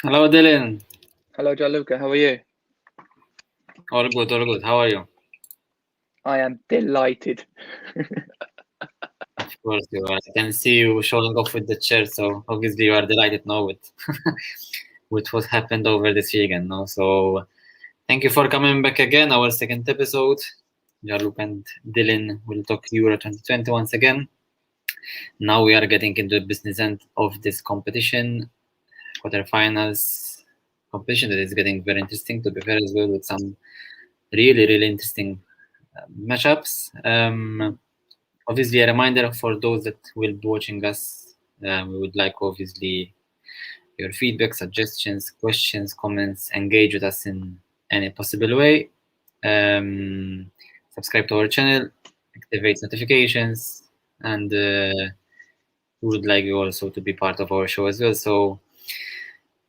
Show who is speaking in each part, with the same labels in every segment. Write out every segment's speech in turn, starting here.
Speaker 1: Hello, Dylan.
Speaker 2: Hello, Gianluca. How are you?
Speaker 1: All good, all good. How are you?
Speaker 2: I am delighted.
Speaker 1: Of course, you are. I can see you showing off with the chair, so obviously you are delighted now with with what happened over this weekend. No, so thank you for coming back again. Our second episode. Gianluca and Dylan will talk Euro 2020 once again. Now we are getting into the business end of this competition, quarterfinals competition that is getting very interesting. To be fair, as well, with some really interesting matchups. Obviously, a reminder for those that will be watching us, we would like obviously your feedback, suggestions, questions, comments, engage with us in any possible way. Subscribe to our channel, activate notifications, and we would like you also to be part of our show as well. So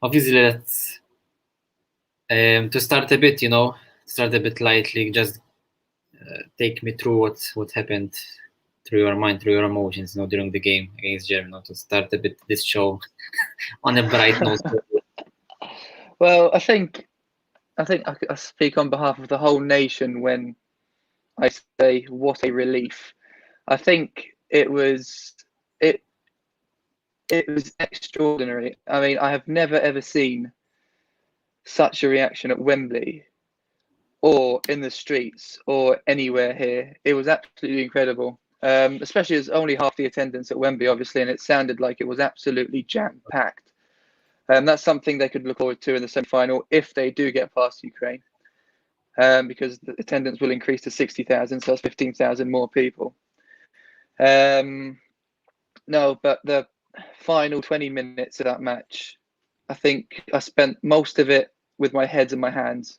Speaker 1: obviously, let's to start a bit, start a bit lightly. Just take me through what happened through your mind, through your emotions, during the game against Germany, to start a bit this show on a bright note.
Speaker 2: Well, I speak on behalf of the whole nation when I say what a relief. I think it was extraordinary. I mean, I have never ever seen such a reaction at Wembley or in the streets or anywhere here. It was absolutely incredible. Especially as only half the attendance at Wembley, obviously, and it sounded like it was absolutely jam-packed. That's something they could look forward to in the semi-final if they do get past Ukraine, because the attendance will increase to 60,000, so that's 15,000 more people. No, but the final 20 minutes of that match, I think I spent most of it with my head in my hands,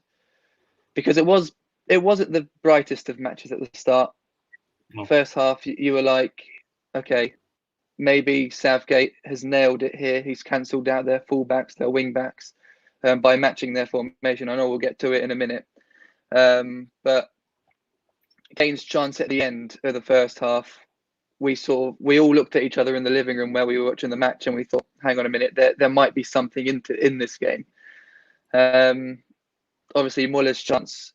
Speaker 2: because it wasn't the brightest of matches at the start.
Speaker 1: No.
Speaker 2: First half, you were like, okay, maybe Southgate has nailed it here. He's cancelled out their fullbacks, their wingbacks, by matching their formation. I know we'll get to it in a minute. But Kane's chance at the end of the first half, we all looked at each other in the living room where we were watching the match, and we thought, hang on a minute, there might be something in this game. Obviously, Muller's chance,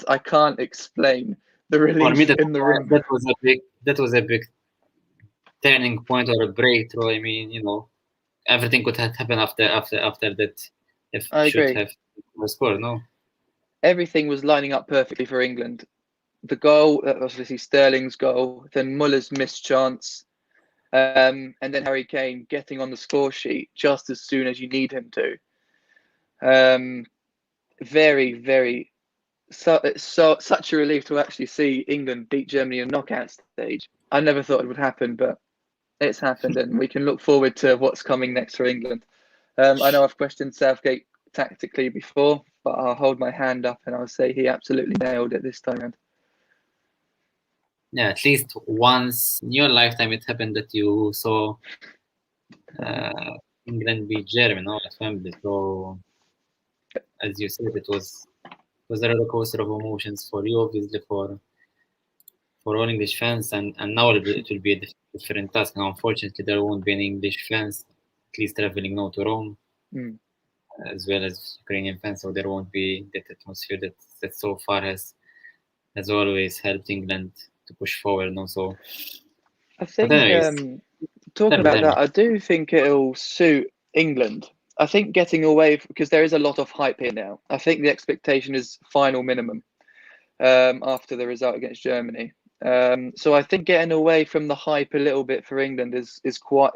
Speaker 2: I can't explain the
Speaker 1: For me,
Speaker 2: relief in the room.
Speaker 1: that was a big turning point or a breakthrough. I mean, everything could have happened after that. If
Speaker 2: I
Speaker 1: should
Speaker 2: agree.
Speaker 1: have scored, no.
Speaker 2: Everything was lining up perfectly for England. The goal, obviously Sterling's goal, then Muller's missed chance, and then Harry Kane getting on the score sheet just as soon as you need him to. Such a relief to actually see England beat Germany in knockout stage. I never thought it would happen, but it's happened, and we can look forward to what's coming next for England. I know I've questioned Southgate tactically before, but I'll hold my hand up and I'll say he absolutely nailed it this time around.
Speaker 1: Yeah, at least once in your lifetime it happened that you saw England beat Germany, at Wembley. So, as you said, it was a roller coaster of emotions for you, obviously for all English fans, and now it will be a different task. Now, unfortunately, there won't be any English fans, at least traveling now to Rome, as well as Ukrainian fans. So there won't be that atmosphere that so far has always helped England to push forward. No, so
Speaker 2: I think talking about that, I do think it'll suit England. I think getting away, because there is a lot of hype here now. I think the expectation is final minimum after the result against Germany. So I think getting away from the hype a little bit for England is quite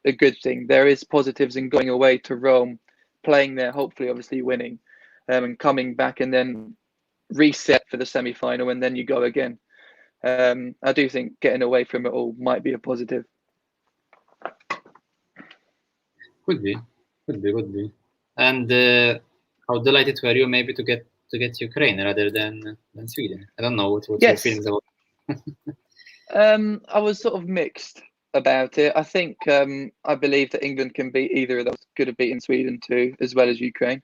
Speaker 2: a good thing. There is positives in going away to Rome, playing there, hopefully, obviously winning, and coming back and then reset for the semi-final, and then you go again. I do think getting away from it all might be a positive.
Speaker 1: Could be. And how delighted were you maybe to get Ukraine rather than Sweden? I don't know what your feelings about.
Speaker 2: I was sort of mixed about it. I think I believe that England can beat either of those. Could have beaten Sweden too, as well as Ukraine.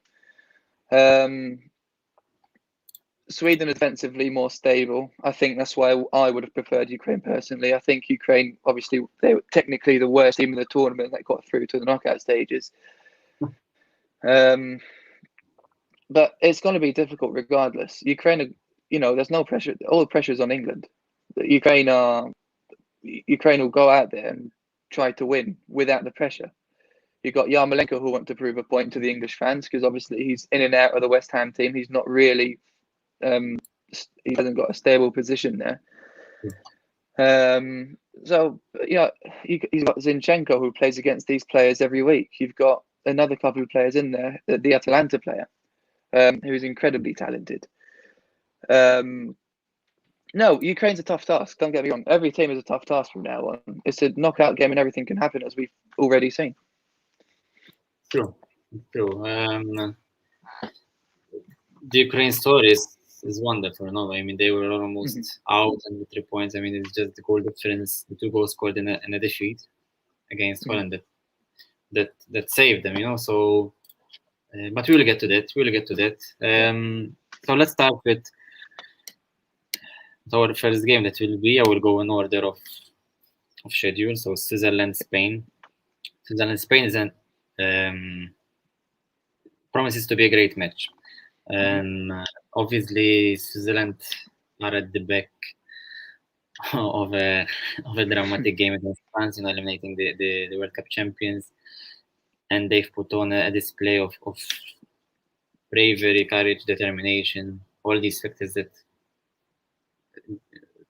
Speaker 2: Sweden are defensively more stable. I think that's why I would have preferred Ukraine personally. I think Ukraine, obviously, they were technically the worst team in the tournament that got through to the knockout stages. But it's going to be difficult regardless. Ukraine, there's no pressure. All the pressure is on England. Ukraine will go out there and try to win without the pressure. You've got Yarmolenko who want to prove a point to the English fans because obviously he's in and out of the West Ham team. He's not really, he hasn't got a stable position there. So he's got Zinchenko who plays against these players every week. You've got another couple of players in there, the Atalanta player, who's incredibly talented. No, Ukraine's a tough task. Don't get me wrong. Every team is a tough task from now on. It's a knockout game and everything can happen, as we've already seen.
Speaker 1: True. The Ukraine story is wonderful. No, I mean they were almost out and with 3 points. I mean it's just the goal difference, the 2 goals scored in a defeat against Holland that saved them. So, but we will get to that. So let's start with our first game. That will be. I will go in order of schedule. So Switzerland, Spain. Spain is an promises to be a great match. Obviously, Switzerland are at the back of a dramatic game against France, eliminating the World Cup champions, and they've put on a display of bravery, courage, determination, all these factors that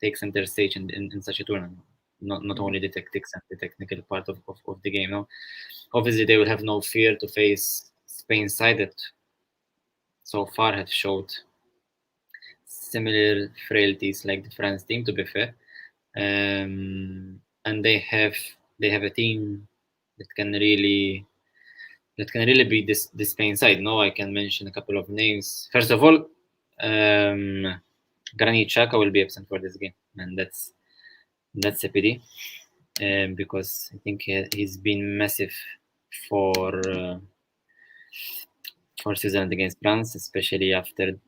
Speaker 1: take center stage in such a tournament. Not only the tactics and the technical part of the game. No, obviously they will have no fear to face Spain's side that so far have showed similar frailties like the France team, to be fair, and they have a team that can really beat this Spain side. No, I can mention a couple of names. First of all, Granit Xhaka will be absent for this game, and that's a pity, because I think he's been massive for Switzerland against France, especially after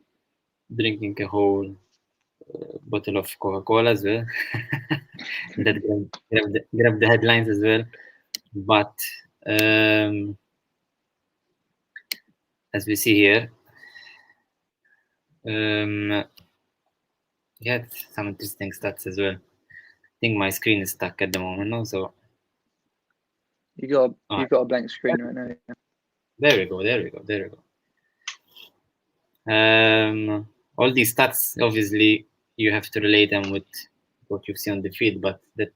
Speaker 1: drinking a whole bottle of Coca-Cola as well. That grabbed the headlines as well. But as we see here, he had some interesting stats as well. I think my screen is stuck at the moment, no? So
Speaker 2: you've got a blank screen right now. Yeah.
Speaker 1: There we go. All these stats, obviously, you have to relate them with what you see on the feed, but that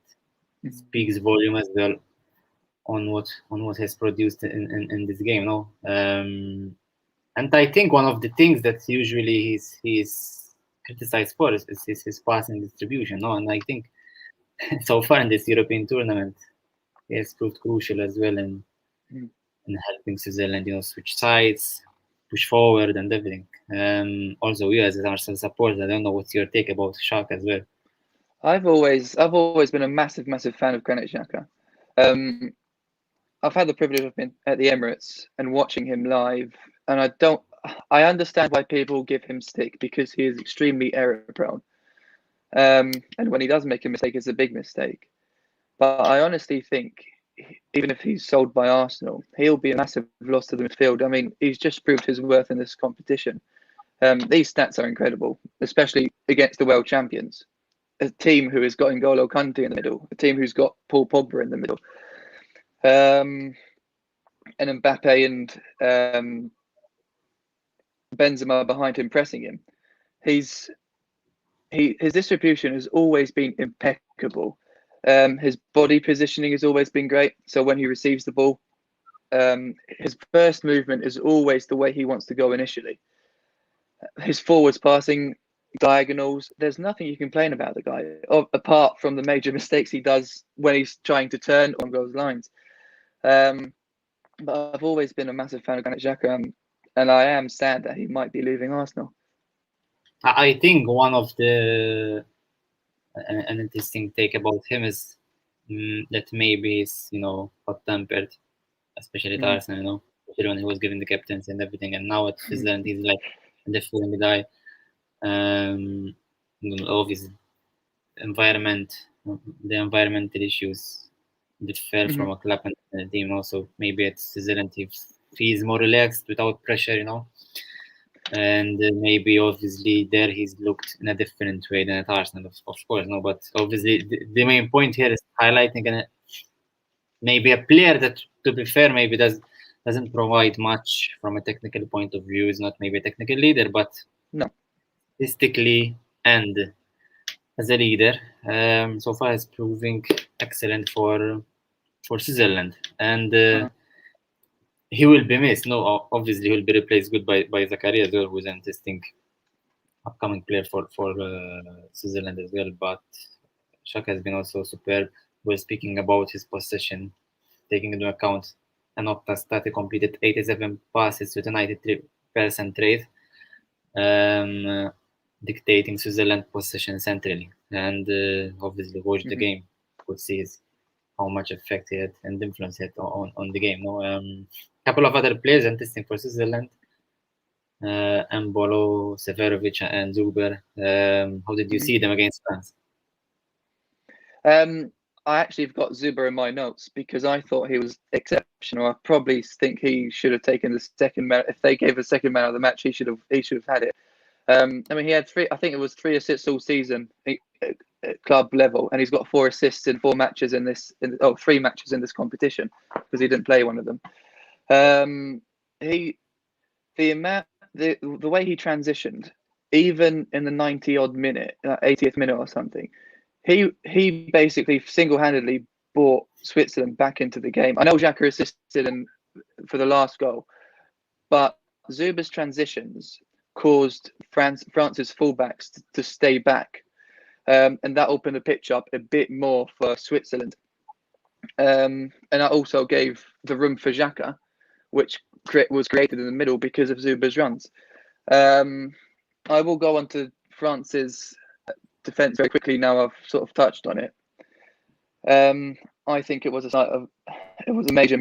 Speaker 1: speaks volume as well on what has produced in this game, no? And I think one of the things that usually he's criticized for is his passing distribution, no? And I think so far in this European tournament, he has proved crucial as well in helping Switzerland, switch sides, push forward, and everything. Also, you as an Arsenal supporter, I don't know what's your take about Xhaka as well.
Speaker 2: I've always been a massive fan of Granit Xhaka. I've had the privilege of being at the Emirates and watching him live, and I understand why people give him stick, because he is extremely error prone. And when he does make a mistake, it's a big mistake. But I honestly think, even if he's sold by Arsenal, he'll be a massive loss to the midfield. I mean, he's just proved his worth in this competition. These stats are incredible, especially against the world champions. A team who has got N'Golo Kante in the middle, a team who's got Paul Pogba in the middle, and Mbappe and Benzema behind him pressing him. His distribution has always been impeccable. His body positioning has always been great. So when he receives the ball, his first movement is always the way he wants to go initially. His forwards passing, diagonals, there's nothing you can complain about the guy, apart from the major mistakes he does when he's trying to turn on those lines. But I've always been a massive fan of Granit Xhaka, and I am sad that he might be leaving Arsenal.
Speaker 1: I think one of an interesting take about him is that maybe he's hot-tempered, especially at Arsenal, especially when he was given the captaincy and everything, and now at Switzerland he's like the feeling guy. Obviously, the environmental issues differ from a club and a team. Also, maybe at Switzerland he feels more relaxed without pressure, and maybe obviously there he's looked in a different way than at Arsenal, of course. No, but obviously the main point here is highlighting maybe a player that, to be fair, maybe doesn't provide much from a technical point of view. Is not maybe a technical leader, but statistically and as a leader, so far is proving excellent for Switzerland, and he will be missed. No, obviously he will be replaced by Zakaria as well, who's an interesting upcoming player for Switzerland as well. But Shaka has been also superb. We're speaking about his possession, taking into account an Opta stat, completed 87 passes with a 93% rate, dictating Switzerland possession centrally. And obviously, watch the game, could see how much effect he had and influence he had on the game. Couple of other players interesting for Switzerland. Mbolo, Seferovic, and Zuber. How did you see them against France?
Speaker 2: I actually have got Zuber in my notes because I thought he was exceptional. I probably think he should have taken the second man. If they gave a second man of the match, he should have had it. I mean, he had three. I think it was 3 assists all season at club level, and he's got 4 assists in 4 matches in this. 3 matches in this competition because he didn't play one of them. The way he transitioned, even in the 90-odd minute, 80th minute or something, he basically single-handedly brought Switzerland back into the game. I know Xhaka assisted for the last goal, but Zuber's transitions caused France's fullbacks to stay back, and that opened the pitch up a bit more for Switzerland. And that also gave the room for Xhaka, which was created in the middle because of Zuber's runs. I will go on to France's defense very quickly now. I've sort of touched on it. I think it was a major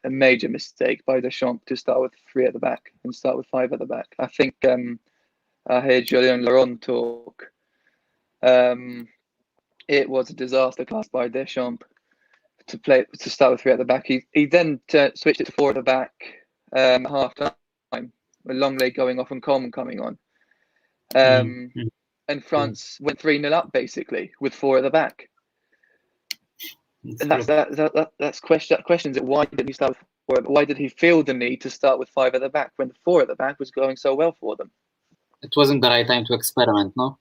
Speaker 2: major mistake by Deschamps to start with 3 at the back and start with 5 at the back. I think I heard Julien Laurent talk. It was a disaster class by Deschamps to start with 3 at the back. He then switched it to 4 at the back at half time, with Longley going off and Coleman coming on. And France went 3-0 up basically with 4 at the back. And that's questions it. Why did he start with 4? Why did he feel the need to start with 5 at the back when the 4 at the back was going so well for them?
Speaker 1: It wasn't the right time to experiment, no?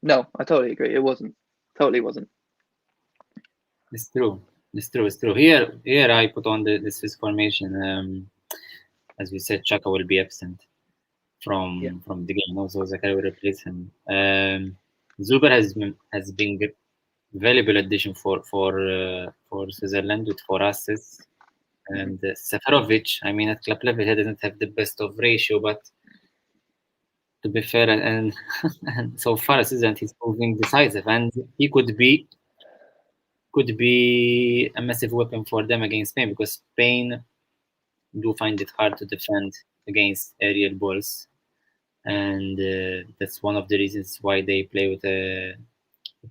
Speaker 2: No, I totally agree. It wasn't. Totally wasn't.
Speaker 1: It's true. Here I put on the Swiss formation. As we said, Xhaka will be absent from the game. Also, Zakaria will replace him. Zuber has been a valuable addition for Switzerland with 4 assists. And Seferovic, I mean, at club level, he doesn't have the best of ratio, but to be fair, and so far Switzerland, he's proving decisive, and he could be a massive weapon for them against Spain, because Spain do find it hard to defend against aerial balls, and that's one of the reasons why they play with a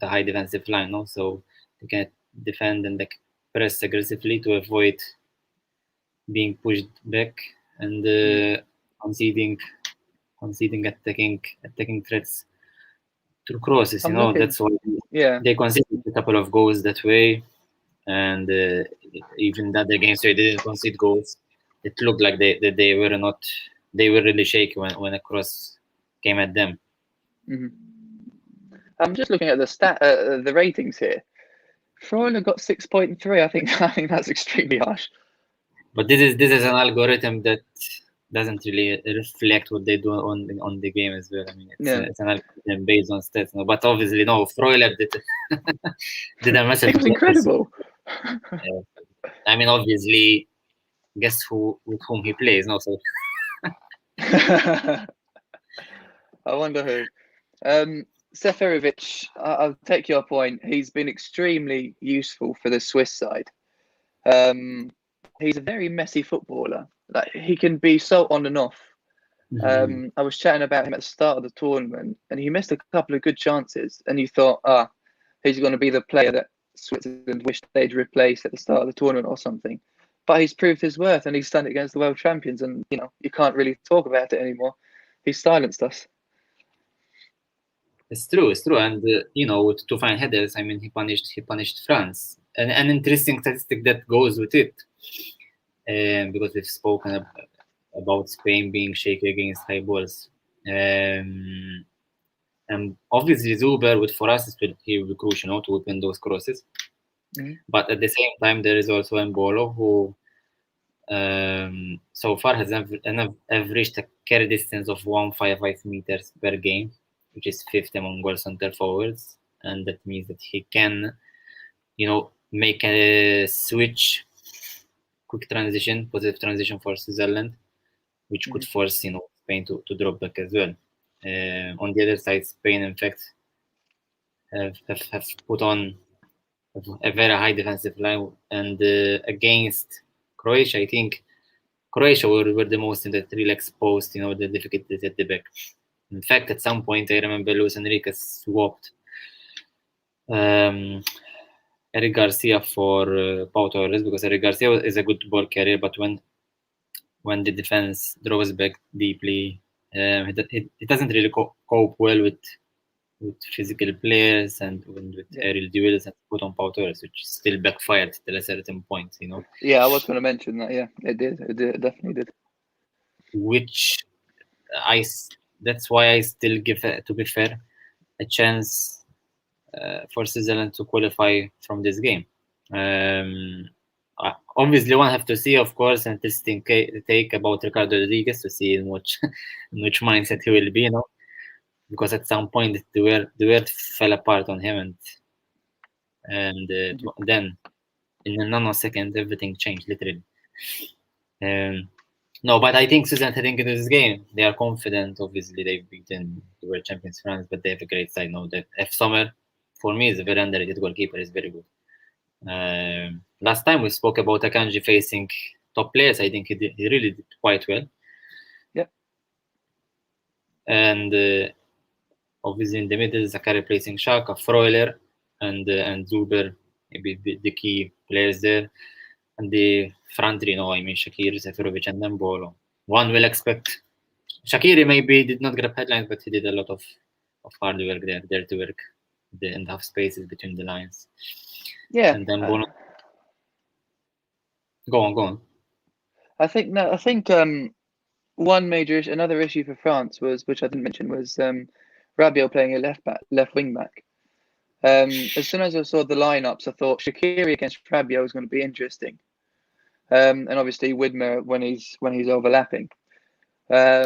Speaker 1: high defensive line. No? So they can defend and press aggressively to avoid being pushed back and conceding attacking threats through crosses. That's why they conceded a couple of goals that way, and even that the games where they didn't concede goals, it looked like they were really shaky when a cross came at them.
Speaker 2: I'm just looking at the ratings here. Freuler got 6.3. I think that's extremely harsh.
Speaker 1: But this is an algorithm that doesn't really reflect what they do on the game as well. I mean, it's an algorithm based on stats. But obviously, Freuler did a massive.
Speaker 2: It was incredible.
Speaker 1: I mean, obviously, guess with whom he plays? So.
Speaker 2: I wonder who. Seferovic, I'll take your point. He's been extremely useful for the Swiss side. He's a very messy footballer. Like, he can be so on and off. I was chatting about him at the start of the tournament, and he missed a couple of good chances, and you thought, he's going to be the player that Switzerland wished they'd replace at the start of the tournament or something. But he's proved his worth, and he's done it against the world champions, and you can't really talk about it anymore. He's silenced us.
Speaker 1: It's true, and with 2 fine headers, I mean, he punished France. And an interesting statistic that goes with it, because we've spoken about Spain being shaky against high balls. And obviously Zuber for us he will be crucial to open those crosses. But at the same time, there is also Mbolo, who so far has averaged a carry distance of 155 meters per game, which is 5th among goal center forwards, and that means that he can, make a switch, quick transition, positive transition for Switzerland, which could force Spain to drop back as well. On the other side, Spain in fact have put on a very high defensive line, and against Croatia, I think Croatia were the most really exposed, the difficulties at the back. In fact, at some point, I remember Luis Enrique swapped Eric Garcia for Pau Torres, because Eric Garcia is a good ball carrier, but when the defense draws back deeply, he doesn't really cope well with physical players and with aerial duels, and put on Pau Torres, which still backfired till a certain point,
Speaker 2: Yeah, I was going to mention that. Yeah, it did. It definitely did.
Speaker 1: Which that's why I still give, to be fair, a chance for Switzerland to qualify from this game. Obviously, one have to see, of course, an interesting take about Ricardo Rodriguez to see in which mindset he will be, because at some point the word fell apart on him, and then in a nanosecond everything changed, literally. No, but I think Switzerland heading into this game, they are confident. Obviously, they've beaten the world champions France, but they have a great side now. That F. Sommer, for me, is a very underrated goalkeeper. He's very good. Last time we spoke about Akanji facing top players. I think he really did quite well.
Speaker 2: Yeah.
Speaker 1: And obviously in the middle, Zakari replacing Xhaka, Freuler, and Zuber, maybe the key players there. And the front three, Shaqiri, Seferovic, and Mbolo. One will expect Shaqiri maybe did not grab headlines, but he did a lot of hard work there, dirty work, in the half spaces between the lines.
Speaker 2: Yeah.
Speaker 1: And then Mbolo. Go on.
Speaker 2: I think one major issue, another issue for France which I didn't mention, was Rabiot playing a left wing back. As soon as I saw the lineups, I thought Shaqiri against Rabiot was going to be interesting, and obviously Widmer when he's overlapping. I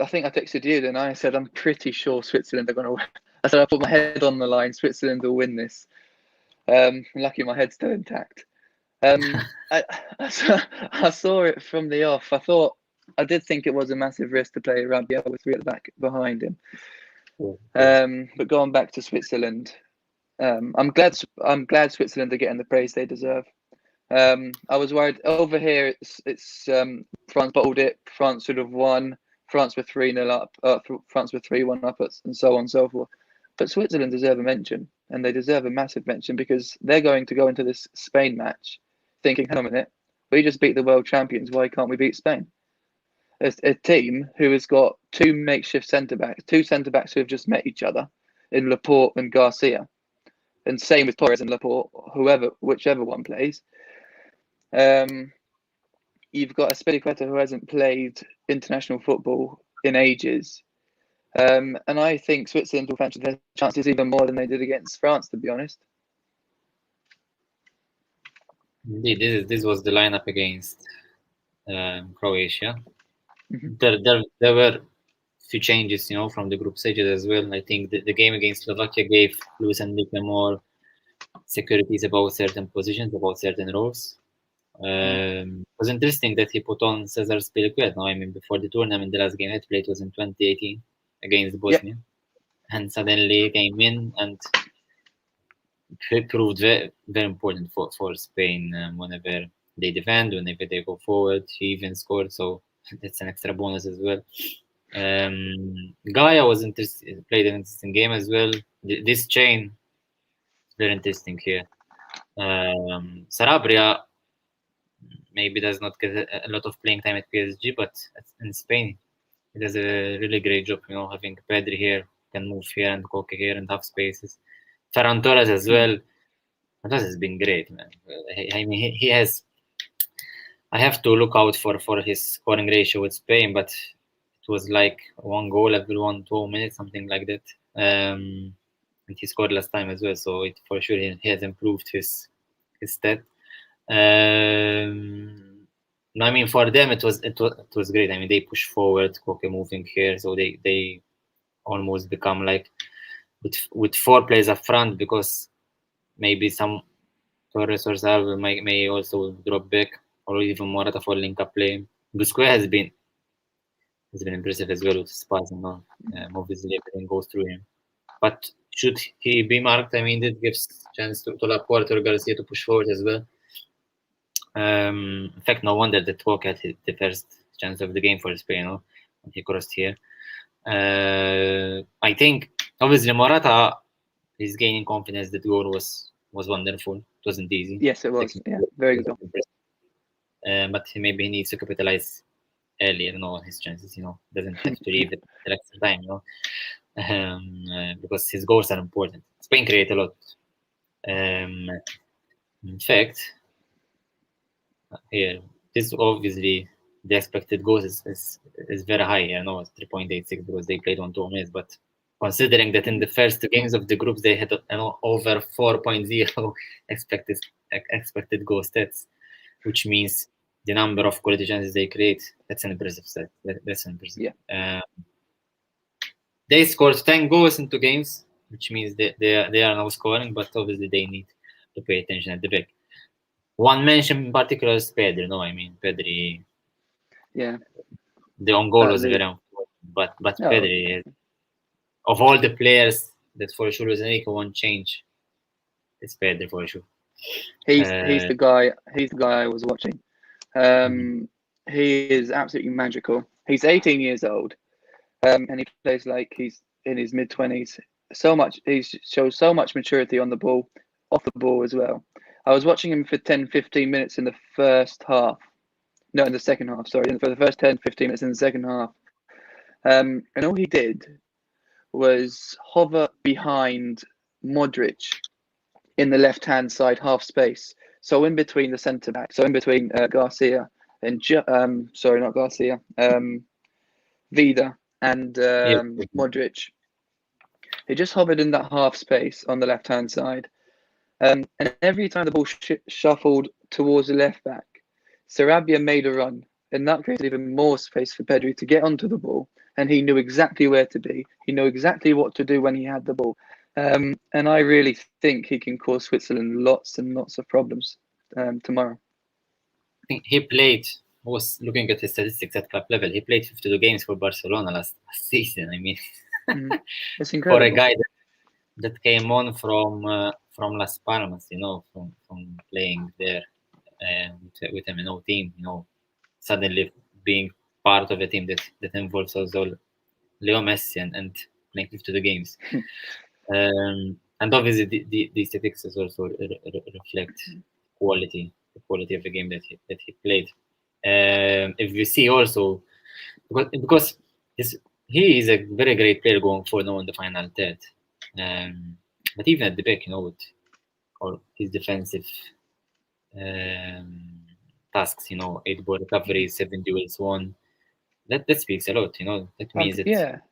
Speaker 2: think I texted you and I said I'm pretty sure Switzerland are going to win. I said I put my head on the line, Switzerland will win this. Lucky my head's still intact. I saw it from the off. I did think it was a massive risk to play Rabiot with 3 at the back behind him. But going back to Switzerland, I'm glad Switzerland are getting the praise they deserve. I was worried over here. It's France bottled it. France should have won. France were 3-0 up. France were 3-1 up, and so on and so forth. But Switzerland deserve a mention, and they deserve a massive mention, because they're going to go into this Spain match thinking, hang on a minute, we just beat the world champions. Why can't we beat Spain? A team who has got 2 makeshift centre-backs, 2 centre-backs who have just met each other in Laporte and Garcia. And same with Torres and Laporte, whichever one plays. You've got a Spilicueta who hasn't played international football in ages. And I think Switzerland will fancy their chances even more than they did against France, to be honest.
Speaker 1: Indeed, this was the lineup against Croatia. There were few changes, from the group stages as well. I think the game against Slovakia gave Luis Enrique more securities about certain positions, about certain roles. It was interesting that he put on Cesar Spilicueta. I mean, before the tournament, the last game he played was in 2018 against Bosnia, and suddenly came in and proved very, very important for Spain whenever they defend, whenever they go forward. He even scored. So that's an extra bonus as well. Gaia was played an interesting game as well. This chain is very interesting here. Sarabia maybe does not get a lot of playing time at PSG, but in Spain he does a really great job. Having Pedri here, can move here and Koke here and have spaces. Ferran Torres as well. Torres has been great, man. I mean, he has. I have to look out for his scoring ratio with Spain, but it was like 1 goal every 2 minutes, something like that. And he scored last time as well, so for sure he has improved his stat. I mean, for them it was great. I mean, they push forward, Koke moving here, so they almost become like with 4 players up front, because maybe some Torres or Salve may also drop back, or even Morata for link-up play. Busquets has been impressive as well with his passing. Obviously everything goes through him. But should he be marked? I mean, it gives chance to Laporte or Garcia to push forward as well. In fact, no wonder that Koke had the first chance of the game for Spain, when he crossed here. I think obviously Morata is gaining confidence. That goal was wonderful. It wasn't easy.
Speaker 2: Yes, it was. Yeah, very good.
Speaker 1: But maybe he needs to capitalize earlier, on his chances. Doesn't have to leave it the extra time. Because his goals are important. Spain create a lot. In fact, here this obviously the expected goals is very high. I know it's 3.86 because they played 1-2 minutes, but considering that in the first 2 games of the groups they had over 4.0 expected goal stats, which means the number of quality chances they create, that's an impressive stat. That's impressive.
Speaker 2: Yeah.
Speaker 1: They scored 10 goals in 2 games, which means they are now scoring, but obviously they need to pay attention at the back. One mention in particular is Pedri. I mean, Pedri.
Speaker 2: Yeah.
Speaker 1: The own goal was very important, but Pedri, of all the players that for sure Enrique won't change, it's Pedri for sure.
Speaker 2: He's the guy. He's the guy I was watching. He is absolutely magical. He's 18 years old, and he plays like he's in his mid-20s. He shows so much maturity on the ball, off the ball as well. I was watching him for 10-15 minutes in the first half. No, in the second half, sorry. For the first 10-15 minutes in the second half. And all he did was hover behind Modric in the left-hand side half space. So in between the centre-back, so in between Garcia and, sorry, not Garcia, Vida and Modric. He just hovered in that half space on the left-hand side. And every time the ball shuffled towards the left-back, Sarabia made a run, and that created even more space for Pedri to get onto the ball, and he knew exactly where to be. He knew exactly what to do when he had the ball. And I really think he can cause Switzerland lots and lots of problems tomorrow.
Speaker 1: I think he played, I was looking at his statistics at club level, he played 52 games for Barcelona last season. I mean,
Speaker 2: it's incredible.
Speaker 1: For a guy that came on from Las Palmas, from playing there with M&O team, suddenly being part of a team that involves also Leo Messi and playing 52 games. And obviously the statistics also reflect the quality of the game that he played. If you see also, because he is a very great player going forward now in the final third. But even at the back, with all his defensive tasks, 8 ball recoveries, 7 duels won. That speaks a lot, That means that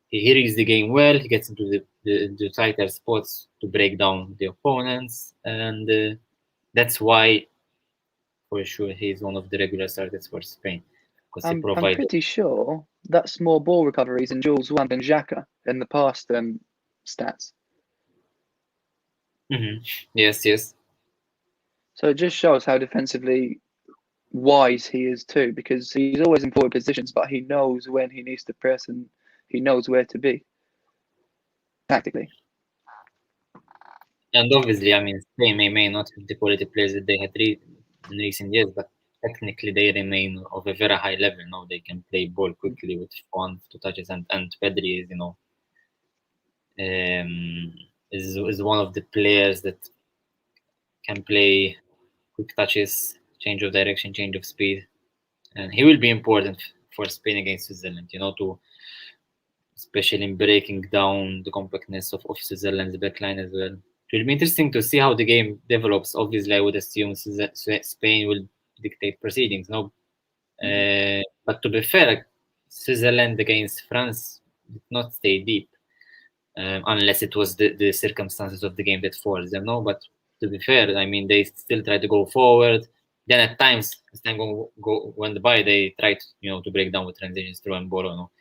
Speaker 1: he reads the game well. He gets into the tighter spots to break down the opponents, and that's why, for sure, he's one of the regular starters for Spain.
Speaker 2: I'm pretty sure that's more ball recoveries in duels won than Xhaka in the past stats.
Speaker 1: Yes.
Speaker 2: So it just shows how defensively wise he is too, because he's always in forward positions, but he knows when he needs to press and he knows where to be tactically.
Speaker 1: And obviously, I mean, Spain may not have the quality players that they had in recent years, but technically they remain of a very high level. Now they can play ball quickly with 1-2 touches, and Pedri is is one of the players that can play quick touches, change of direction, change of speed, and he will be important for Spain against Switzerland. To especially in breaking down the compactness of Switzerland's backline as well. It will be interesting to see how the game develops. Obviously, I would assume Spain will dictate proceedings. No, but to be fair, Switzerland against France did not stay deep, unless it was the circumstances of the game that forced them. No, but to be fair, I mean, they still try to go forward. Then at times, as time went by, they tried to break down with transitions through and Boro. No?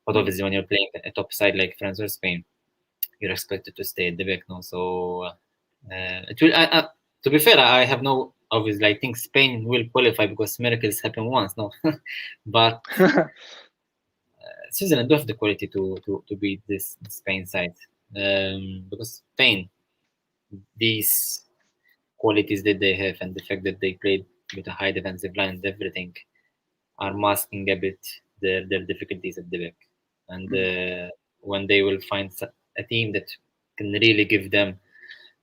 Speaker 1: But obviously, when you're playing a top side like France or Spain, you're expected to stay at the back. No, so it will. To be fair, I have no. Obviously, I think Spain will qualify because miracles happen once. No, but Switzerland do have the quality to beat this Spain side, because Spain, these qualities that they have and the fact that they played with a high defensive line and everything are masking a bit their difficulties at the back. And when they will find a team that can really give them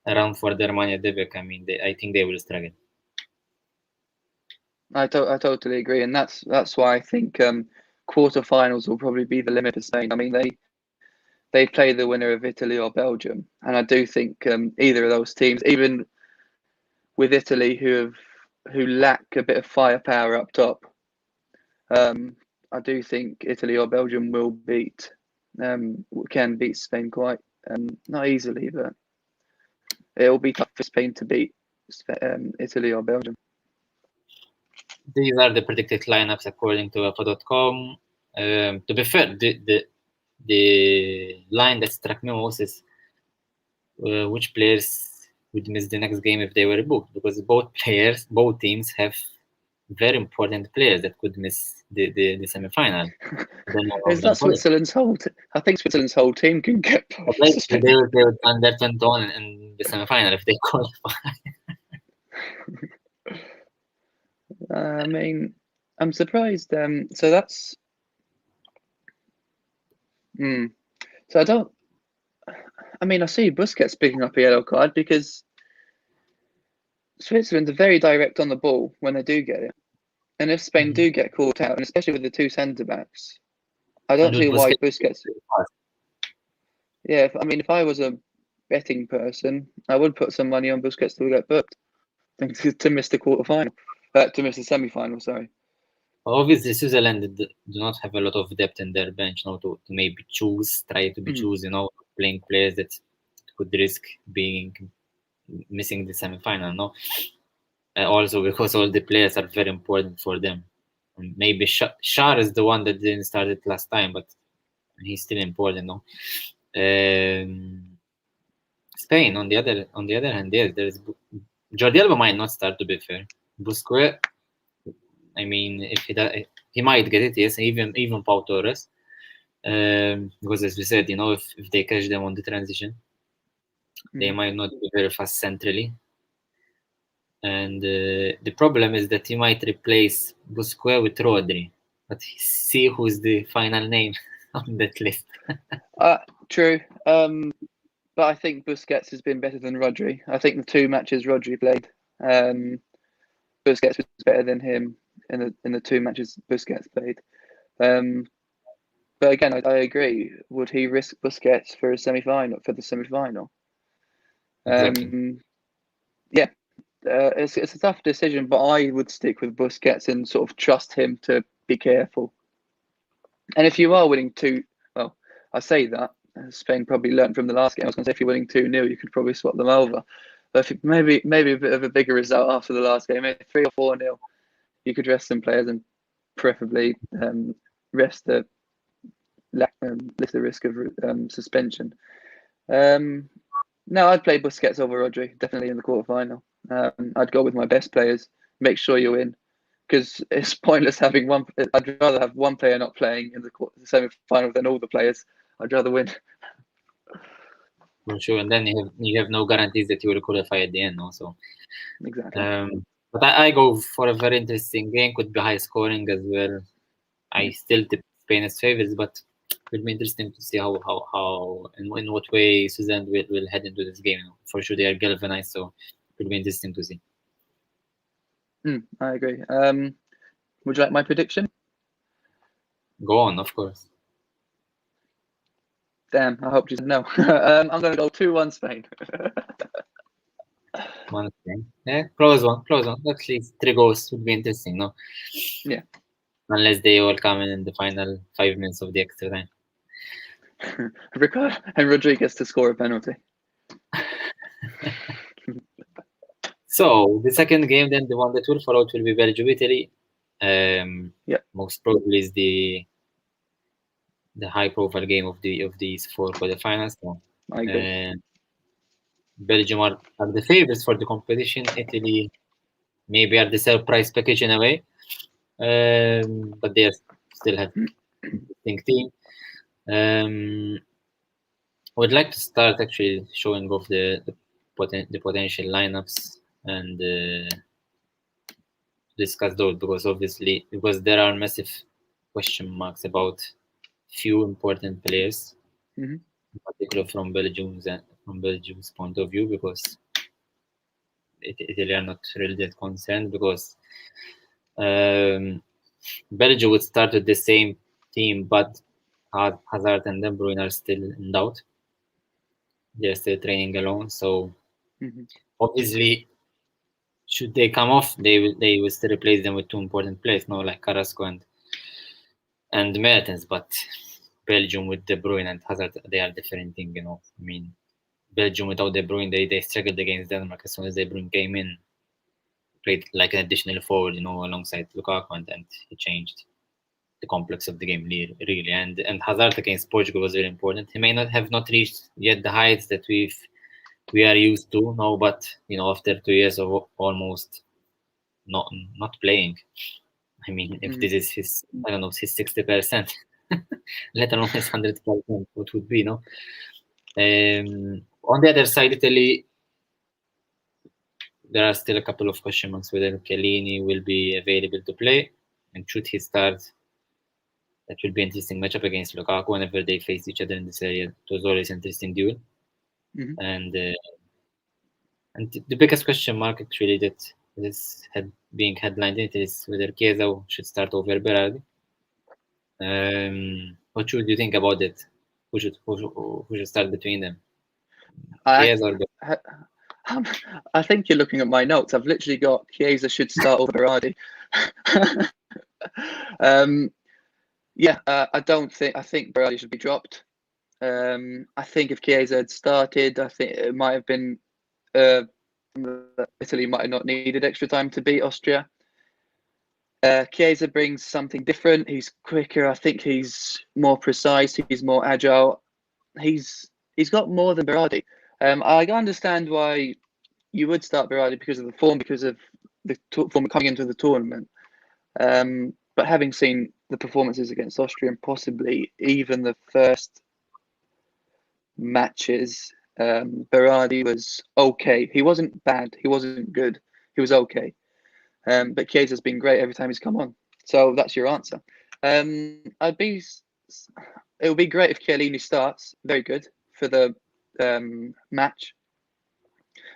Speaker 1: a run for their money at the back, I mean, I think they will struggle.
Speaker 2: I totally agree, and that's why I think quarterfinals will probably be the limit for Spain. I mean, they play the winner of Italy or Belgium, and I do think either of those teams, even with Italy, who lack a bit of firepower up top, I do think Italy or Belgium can beat Spain quite not easily, but it will be tough for Spain to beat Italy or Belgium.
Speaker 1: These are the predicted lineups according to UEFA.com. To be fair, the line that struck me most is which players would miss the next game if they were booked, because both teams have very important players that could miss the semi-final.
Speaker 2: Is that Switzerland's whole? I think Switzerland's whole team can get.
Speaker 1: They would under 21 in the semi-final if they qualify.
Speaker 2: I mean, I'm surprised. So that's. So I don't. I mean, I see Busquets picking up a yellow card because Switzerland are very direct on the ball when they do get it, and if Spain do get caught out, and especially with the two centre backs, I don't see why Busquets. Yeah, if I was a betting person, I would put some money on Busquets to get booked, to miss the quarterfinal, to miss the semi-final. Sorry.
Speaker 1: Obviously, Switzerland do not have a lot of depth in their bench now to maybe try to choose, playing players that could risk missing the semi-final. No, also because all the players are very important for them. Maybe Shar is the one that didn't start it last time, but he's still important. No, Spain on the other hand, yes, there is Jordi Alba might not start, to be fair. Busquets, I mean, if he might get it, yes, even Pau Torres, because as we said, if they catch them on the transition, they might not be very fast centrally. And the problem is that he might replace Busquets with Rodri, but see who's the final name on that list.
Speaker 2: True. But I think Busquets has been better than Rodri. I think the two matches Rodri played, Busquets was better than him in the two matches Busquets played. But again, I agree. Would he risk Busquets for the semi-final?
Speaker 1: Exactly.
Speaker 2: Yeah, it's a tough decision, but I would stick with Busquets and sort of trust him to be careful. And if you are winning I say that Spain probably learned from the last game. I was going to say if you're winning 2-0, you could probably swap them over. But if maybe a bit of a bigger result after the last game, maybe 3 or 4-0, you could rest some players and preferably rest the risk of suspension. No, I'd play Busquets over Rodri, definitely in the quarterfinal. I'd go with my best players. Make sure you win, because it's pointless having one. I'd rather have one player not playing in the semi-final than all the players. I'd rather win.
Speaker 1: For sure, and then you have no guarantees that you will qualify at the end. Also,
Speaker 2: exactly.
Speaker 1: But I go for a very interesting game. Could be high scoring as well. I still tip Spain as favorites, but it will be interesting to see how in what way Switzerland will head into this game. For sure, they are galvanized, so it will be interesting to see.
Speaker 2: I agree. Would you like my prediction?
Speaker 1: Go on, of course.
Speaker 2: Damn, I hope you said no. I'm going to go 2-1 Spain.
Speaker 1: 1 Spain. Yeah, close one. At least 3 goals would be interesting, no?
Speaker 2: Yeah.
Speaker 1: Unless they all come in the final 5 minutes of the extra time.
Speaker 2: Ricardo and Rodriguez to score a penalty.
Speaker 1: So the second game, then the one that will follow will be Belgium Italy. Most probably is the high profile game of these 4 quarterfinals. So, Belgium are the favorites for the competition. Italy maybe are the surprise package in a way, but they still have interesting team. I would like to start actually showing off the potential lineups and discuss those, because there are massive question marks about few important players, in particular from Belgium's point of view, because Italy are not really that concerned, because Belgium would start with the same team, but Hazard and De Bruyne are still in doubt. They're still training alone, so obviously, should they come off, they will still replace them with 2 important players, like Carrasco and Mertens. But Belgium with De Bruyne and Hazard, they are different thing, I mean, Belgium without De Bruyne, they struggled against Denmark. As soon as De Bruyne came in, played like an additional forward, alongside Lukaku, and he changed the complex of the game really. And Hazard against Portugal was very important. He may not have reached yet the heights that we are used to now, but after 2 years of almost not playing, I mean, if this is his, I don't know, his 60%, let alone his 100%, what would be, no? On the other side, Italy, there are still a couple of question marks whether Chiellini will be available to play, and should he start. That will be an interesting matchup against Lukaku whenever they face each other in this area. It was always an interesting duel. And the biggest question mark actually that is being headlined in it is whether Chiesa should start over Berardi. What should you think about it? Who should start between them? Chiesa or
Speaker 2: Berardi? I think you're looking at my notes. I've literally got Chiesa should start over Berardi. I think Berardi should be dropped. I think if Chiesa had started, I think it might have been Italy might have not needed extra time to beat Austria. Chiesa brings something different. He's quicker. I think he's more precise. He's more agile. He's got more than Berardi. I understand why you would start Berardi because of the form, because of the form coming into the tournament. But having seen the performances against Austria and possibly even the first matches, Berardi was okay. He wasn't bad. He wasn't good. He was okay. But Chiesa's been great every time he's come on. So that's your answer. It would be great if Chiellini starts. Very good for the match.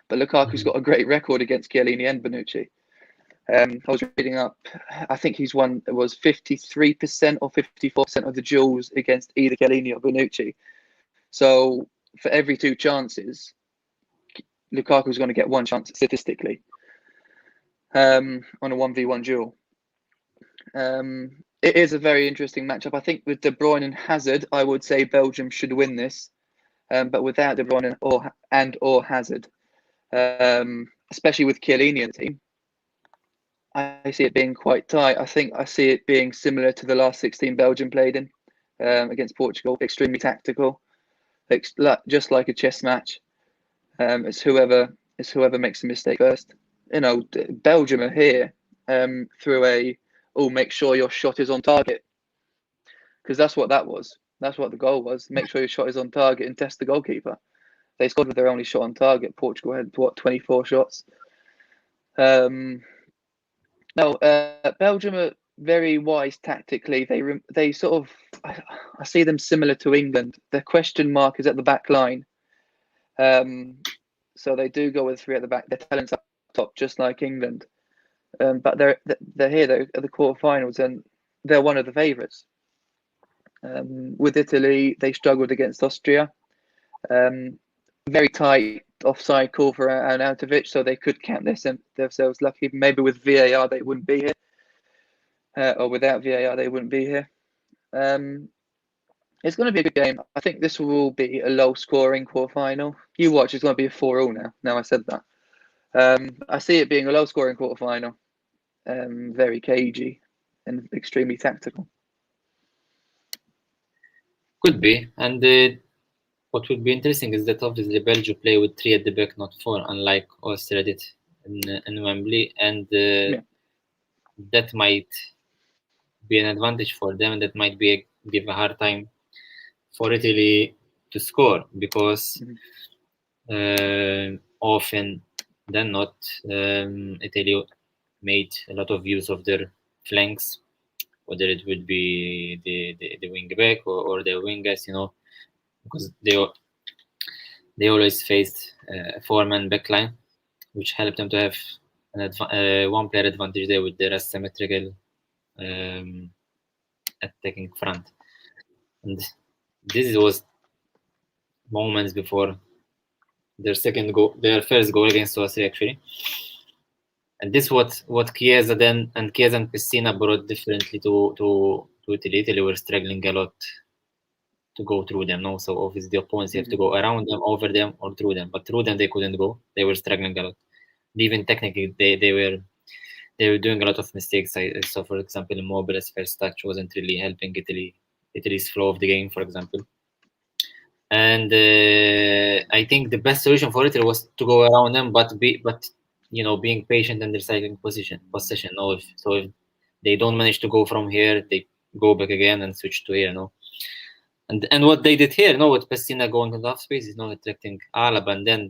Speaker 2: But Lukaku's got a great record against Chiellini and Bonucci. I was reading up. I think he's won. It was 53% or 54% of the duels against either Chiellini or Bonucci. So for every 2 chances, Lukaku's going to get 1 chance statistically on a 1v1 duel. It is a very interesting matchup. I think with De Bruyne and Hazard, I would say Belgium should win this. But without De Bruyne or Hazard, especially with Chiellini in the team, I see it being quite tight. I think I see it being similar to the last 16 Belgium played in against Portugal. Extremely tactical, just like a chess match. It's whoever makes a mistake first. Belgium are here through make sure your shot is on target, because that's what that was. That's what the goal was. Make sure your shot is on target and test the goalkeeper. They scored with their only shot on target. Portugal had 24 shots. No, Belgium are very wise tactically. They sort of, I see them similar to England. Their question mark is at the back line. So they do go with 3 at the back. Their talent's up top, just like England. But they're here though at the quarterfinals, and they're one of the favourites. With Italy, they struggled against Austria. Very tight offside call for Arnautovic, so they could count themselves lucky. Maybe with VAR they wouldn't be here, or without VAR they wouldn't be here. It's going to be a good game. I think this will be a low-scoring quarterfinal. You watch, it's going to be a 4-4 now. Now I said that. I see it being a low-scoring quarterfinal. Very cagey and extremely tactical.
Speaker 1: Could be, and what would be interesting is that obviously Belgium play with 3 at the back, not 4, unlike Austria did in Wembley, and that might be an advantage for them, and that might give a hard time for Italy to score, because often than not, Italy made a lot of use of their flanks, whether it would be the wing back or the wingers, because they always faced a 4-man backline, which helped them to have an one-player advantage there with their asymmetrical attacking front. And this was moments before their first goal against Austria, actually. And this what Chiesa then and Pessina brought differently to Italy. Italy were struggling a lot to go through them. No, so obviously the opponents have to go around them, over them, or through them. But through them they couldn't go. They were struggling a lot. Even technically, they were doing a lot of mistakes. I saw, for example, Immobile's first touch wasn't really helping Italy's flow of the game, for example. And I think the best solution for Italy was to go around them, but being patient and recycling possession. No, if they don't manage to go from here, they go back again and switch to here. No, and what they did here, with Pessina going into half space, is attracting Alaba, and then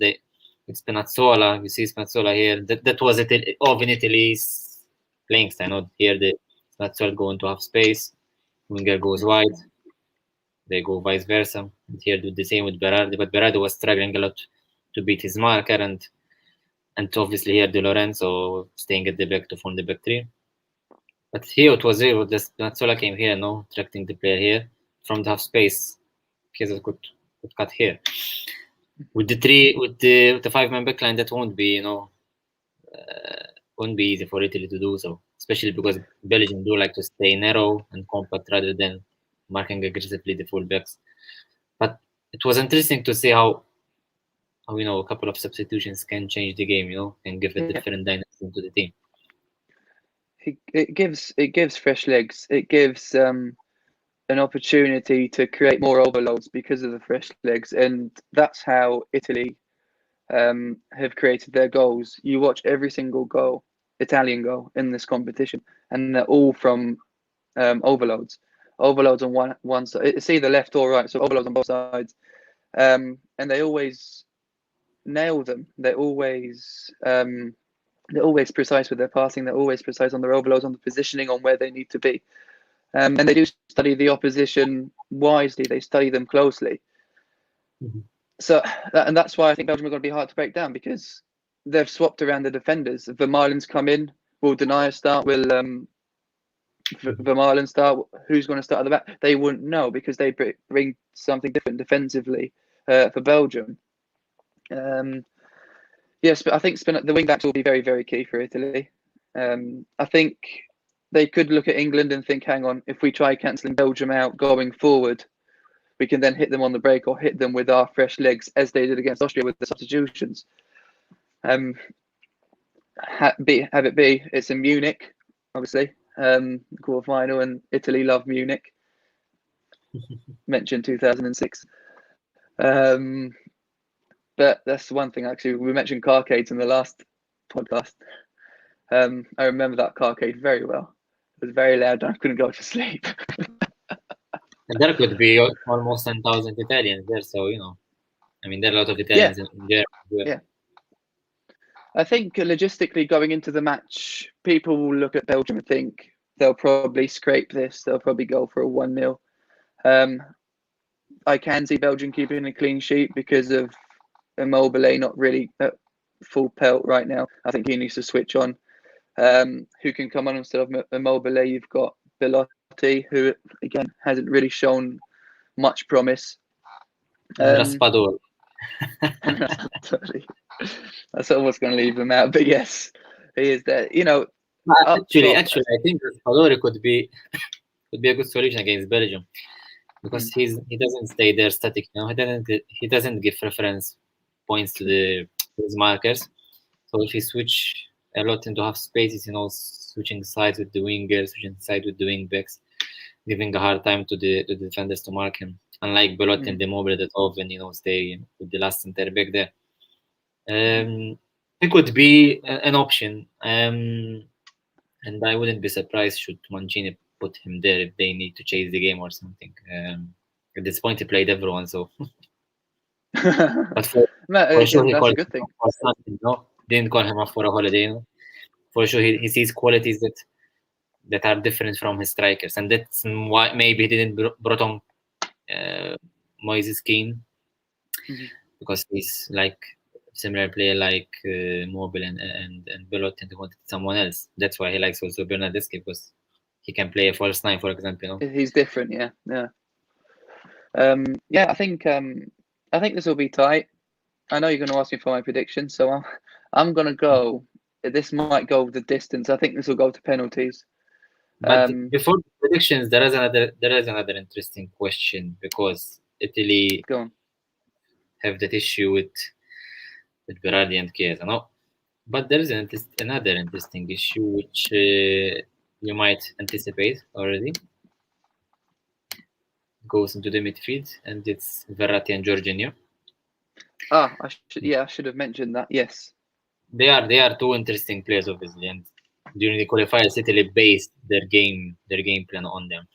Speaker 1: it's Spinazzola. You see Spinazzola here. That was in Italy's playing style. Here the Spinazzola go into half space, winger goes wide. They go vice versa. And here do the same with Berardi, but Berardi was struggling a lot to beat his marker, and obviously here Di Lorenzo staying at the back to form the back 3. But here it was real. The Spinazzola came here, attracting the player here from the half space. Chiesa could cut here. With the 5-man backline, that won't be easy for Italy to do so, especially because Belgium do like to stay narrow and compact rather than marking aggressively the fullbacks. But it was interesting to see how a couple of substitutions can change the game, and give a different dynamism to the team.
Speaker 2: It gives fresh legs. It gives an opportunity to create more overloads because of the fresh legs, and that's how Italy have created their goals. You watch every single Italian goal in this competition, and they're all from overloads on one side. It's either left or right, so overloads on both sides, and they always nail them. They're always precise with their passing. They're always precise on their overloads, on the positioning, on where they need to be, and they do study the opposition wisely. They study them closely. So, and that's why I think Belgium are going to be hard to break down, because they've swapped around the defenders. Vermaelen's come in. Will Denier start? Will Vermaelen start? Who's going to start at the back? They wouldn't know, because they bring something different defensively for Belgium. Yes, but I think the wing backs will be very, very key for Italy. I think they could look at England and think, hang on, if we try cancelling Belgium out going forward, we can then hit them on the break or hit them with our fresh legs, as they did against Austria with the substitutions. Have it be. It's in Munich, obviously, quarterfinal, and Italy love Munich. Mentioned 2006. But that's the one thing, actually. We mentioned carcades in the last podcast. I remember that carcade very well. It was very loud and I couldn't go to sleep.
Speaker 1: And there could be almost 10,000 Italians there, so there are a lot of Italians in Germany.
Speaker 2: Yeah. I think logistically going into the match, people will look at Belgium and think they'll probably scrape this. They'll probably go for a 1-0. I can see Belgium keeping a clean sheet because of Immobile not really at full pelt right now. I think he needs to switch on. Who can come on instead of Immobile? You've got Belotti, who again hasn't really shown much promise.
Speaker 1: Raspador.
Speaker 2: That's almost going to leave him out, but yes, he is there.
Speaker 1: Actually, I think Raspador could be a good solution against Belgium because he doesn't stay there static. He doesn't give reference points to his markers. So if he switch a lot into half spaces, switching sides with the wingers, switching sides with the wing backs, giving a hard time to the defenders to mark him. Unlike Belotti and Immobile that often, stay with the last center back there. It could be an option. And I wouldn't be surprised should Mancini put him there if they need to chase the game or something. At this point, he played everyone, so. But for sure, he called him for something, didn't call him up for a holiday. For sure, he sees qualities that are different from his strikers, and that's why maybe he didn't brought on Moises Kean because he's like similar player like Mobile and Belotti, and he wanted someone else. That's why he likes also Bernardeschi because he can play a false nine, for example.
Speaker 2: He's different, yeah. I think this will be tight. I know you're going to ask me for my prediction, so I'm going to go. This might go the distance. I think this will go to penalties.
Speaker 1: But before the predictions, there is another interesting question because Italy have that issue with Berardi and Chiesa, no? But there is another interesting issue which you might anticipate already. Goes into the midfield, and it's Verratti and Jorginho.
Speaker 2: I should have mentioned that. Yes,
Speaker 1: they are two interesting players, obviously, and during the qualifiers, Italy based their game plan on them,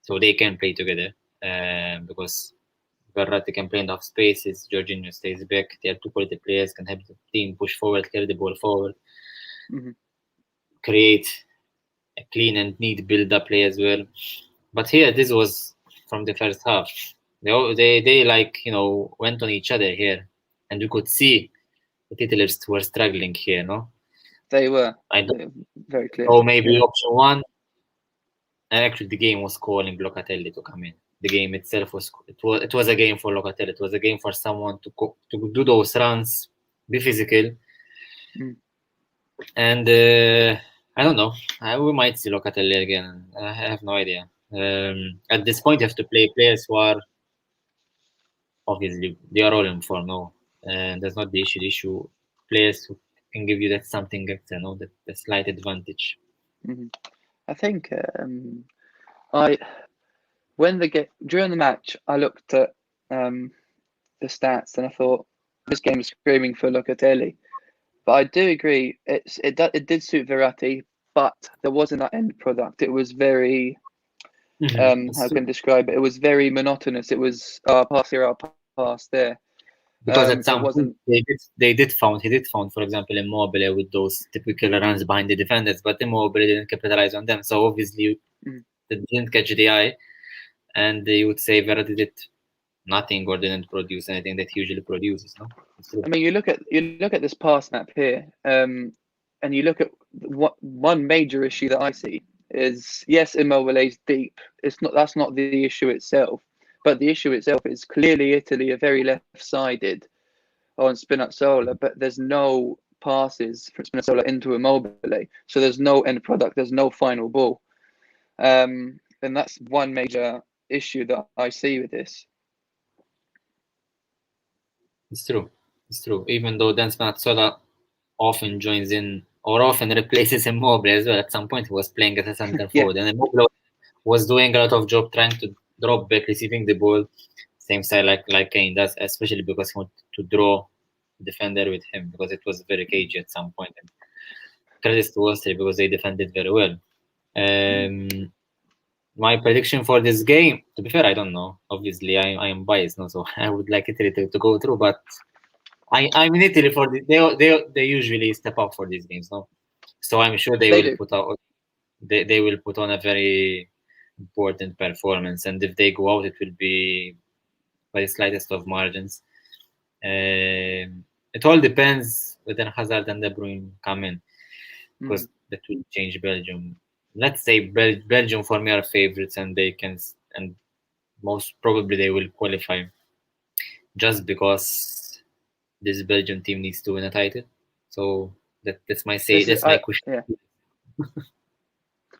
Speaker 1: so they can play together because Verratti can play in the half spaces, Jorginho stays back. They are two quality players, can help the team push forward, carry the ball forward, create a clean and neat build-up play as well. But here, this was from the first half. They went on each other here, and you could see the Italy's were struggling here, no?
Speaker 2: They were. Very clear.
Speaker 1: So maybe option one, and actually the game was calling Locatelli to come in. The game itself it was a game for Locatelli. It was a game for someone to do those runs, be physical, and I don't know. We might see Locatelli again. I have no idea. At this point, you have to play players who are obviously they are all in form. No, that's not the issue. The issue players who can give you that something extra, that slight advantage.
Speaker 2: I think during the match, I looked at the stats and I thought this game is screaming for Locatelli. But I do agree, it did suit Verratti, but there wasn't that end product. It was very, how can I describe it? It was very monotonous. It was pass here, pass there.
Speaker 1: Because at some point he did found, for example, Immobile with those typical runs behind the defenders, but Immobile didn't capitalize on them. So obviously they didn't catch the eye, and you would say Verratti did nothing or didn't produce anything that he usually produces. No,
Speaker 2: I mean, you look at this pass map here, and you look at one major issue that I see is yes, Immobile's deep. That's not the issue itself. But the issue itself is clearly Italy are very left-sided on Spinazzola, but there's no passes from Spinazzola into Immobile. So there's no end product, there's no final ball. And that's one major issue that I see with this.
Speaker 1: It's true. Even though Dan Spinazzola often joins in or often replaces Immobile as well, at some point he was playing as a center forward, and Immobile was doing a lot of job trying to drop back, receiving the ball, same style like Kane does, especially because he wanted to draw the defender with him because it was very cagey at some point. And credits to Austria because they defended very well. My prediction for this game, to be fair, I don't know. Obviously, I am biased, so I would like Italy to go through, but I mean, Italy they usually step up for these games, no? So I'm sure they will put on a very important performance, and if they go out, it will be by the slightest of margins. It all depends whether Hazard and De Bruyne come in, because that will change Belgium. Let's say Belgium for me are favorites, and they can, and most probably they will qualify, just because this Belgian team needs to win a title. So that's my question.
Speaker 2: Yeah.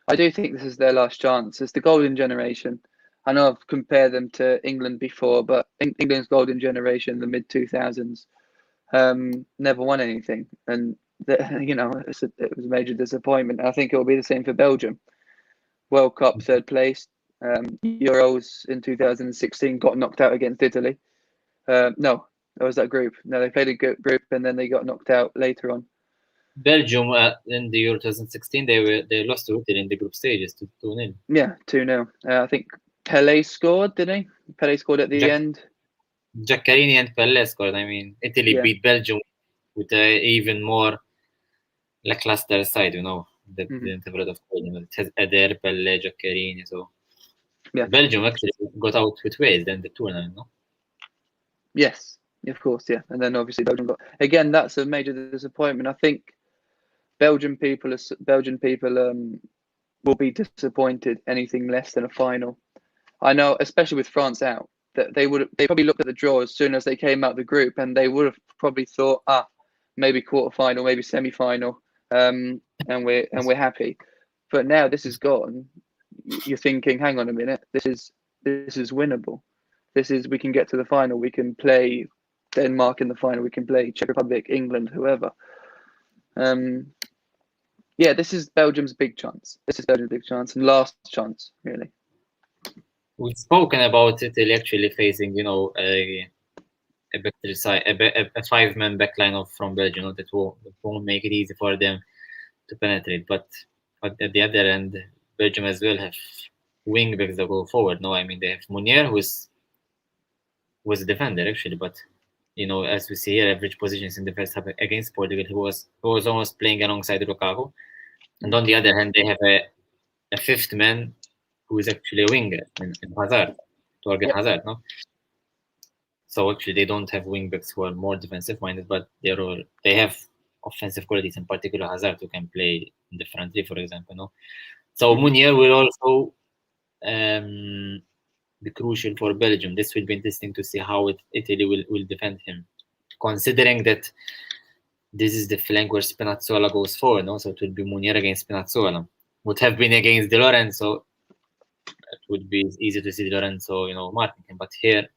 Speaker 2: I do think this is their last chance. It's the golden generation. I know I've compared them to England before, but England's golden generation, the mid 2000s, never won anything, and it was a major disappointment. I think it will be the same for Belgium. World Cup third place, Euros in 2016 got knocked out against Italy. No, that was that group. No, they played a good group and then they got knocked out later on.
Speaker 1: Belgium in the Euro 2016 they lost to Italy in the group stages 2-0.
Speaker 2: Yeah, 2-0. I think Pelé scored, didn't he? Pelé scored at the end.
Speaker 1: Giaccherini and Pelé scored. I mean, Italy beat Belgium with even more lackluster side, that didn't have a lot of Belgium. It has Eder, Pelé, Giaccherini. So Belgium actually got out with ways in the tournament, no?
Speaker 2: Yes, of course, yeah. And then obviously Belgium got, again, that's a major disappointment. I think Belgian people will be disappointed anything less than a final. I know, especially with France out, that they probably looked at the draw as soon as they came out of the group, and they would have probably thought, maybe quarterfinal, maybe semi-final, and we're happy. But now this is gone. You're thinking, hang on a minute, this is winnable. We can get to the final. We can play Denmark in the final. We can play Czech Republic, England, whoever. This is Belgium's big chance. And last chance, really.
Speaker 1: We've spoken about Italy actually facing, a better side, a 5-man backline from Belgium, that won't make it easy for them to penetrate. But at the other end, Belgium as well have wing backs that go forward. No, I mean, they have Meunier, who was a defender actually, but as we see here, average positions in the first half against Portugal, he was almost playing alongside Lukaku. And on the other hand, they have a fifth man who is actually a winger in Hazard, Torgan Hazard, no? So actually, they don't have wing backs who are more defensive minded, but they have offensive qualities, in particular Hazard, who can play in the front three, for example, no? So Meunier will also be crucial for Belgium. This will be interesting to see how Italy will defend him, considering that this is the flank where Spinazzola goes forward, no? So it will be Meunier against Spinazzola. Would have been against Di Lorenzo. It would be easy to see Di Lorenzo, marking him. But here,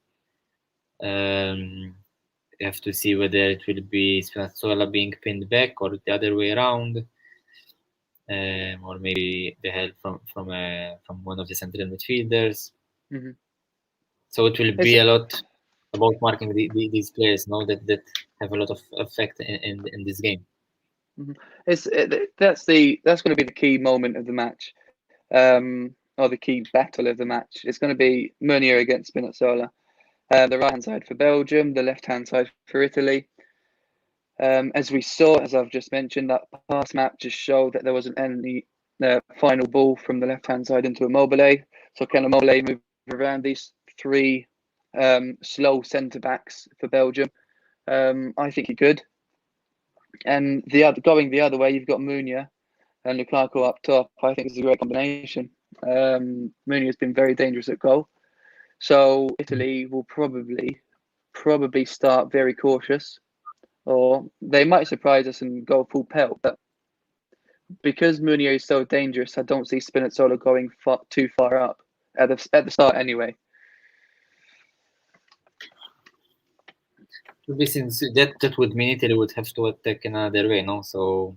Speaker 1: you have to see whether it will be Spinazzola being pinned back or the other way around, or maybe the help from one of the central midfielders. So it will be a lot about marking these players, that have a lot of effect in this game.
Speaker 2: That's going to be the key moment of the match, or the key battle of the match. It's going to be Meunier against Spinazzola. The right hand side for Belgium, the left hand side for Italy. As we saw, as I've just mentioned, that past map just showed that there wasn't any final ball from the left hand side into Immobile. So can Immobile move around these three slow centre backs for Belgium? I think he could. And going the other way, you've got Meunier and Lukaku up top. I think it's a great combination. Meunier has been very dangerous at goal. So Italy will probably start very cautious, or they might surprise us and go full pelt. But because Meunier is so dangerous, I don't see Spinazzola going too far up at the start anyway.
Speaker 1: Since that would mean Italy would have to attack another way, no? So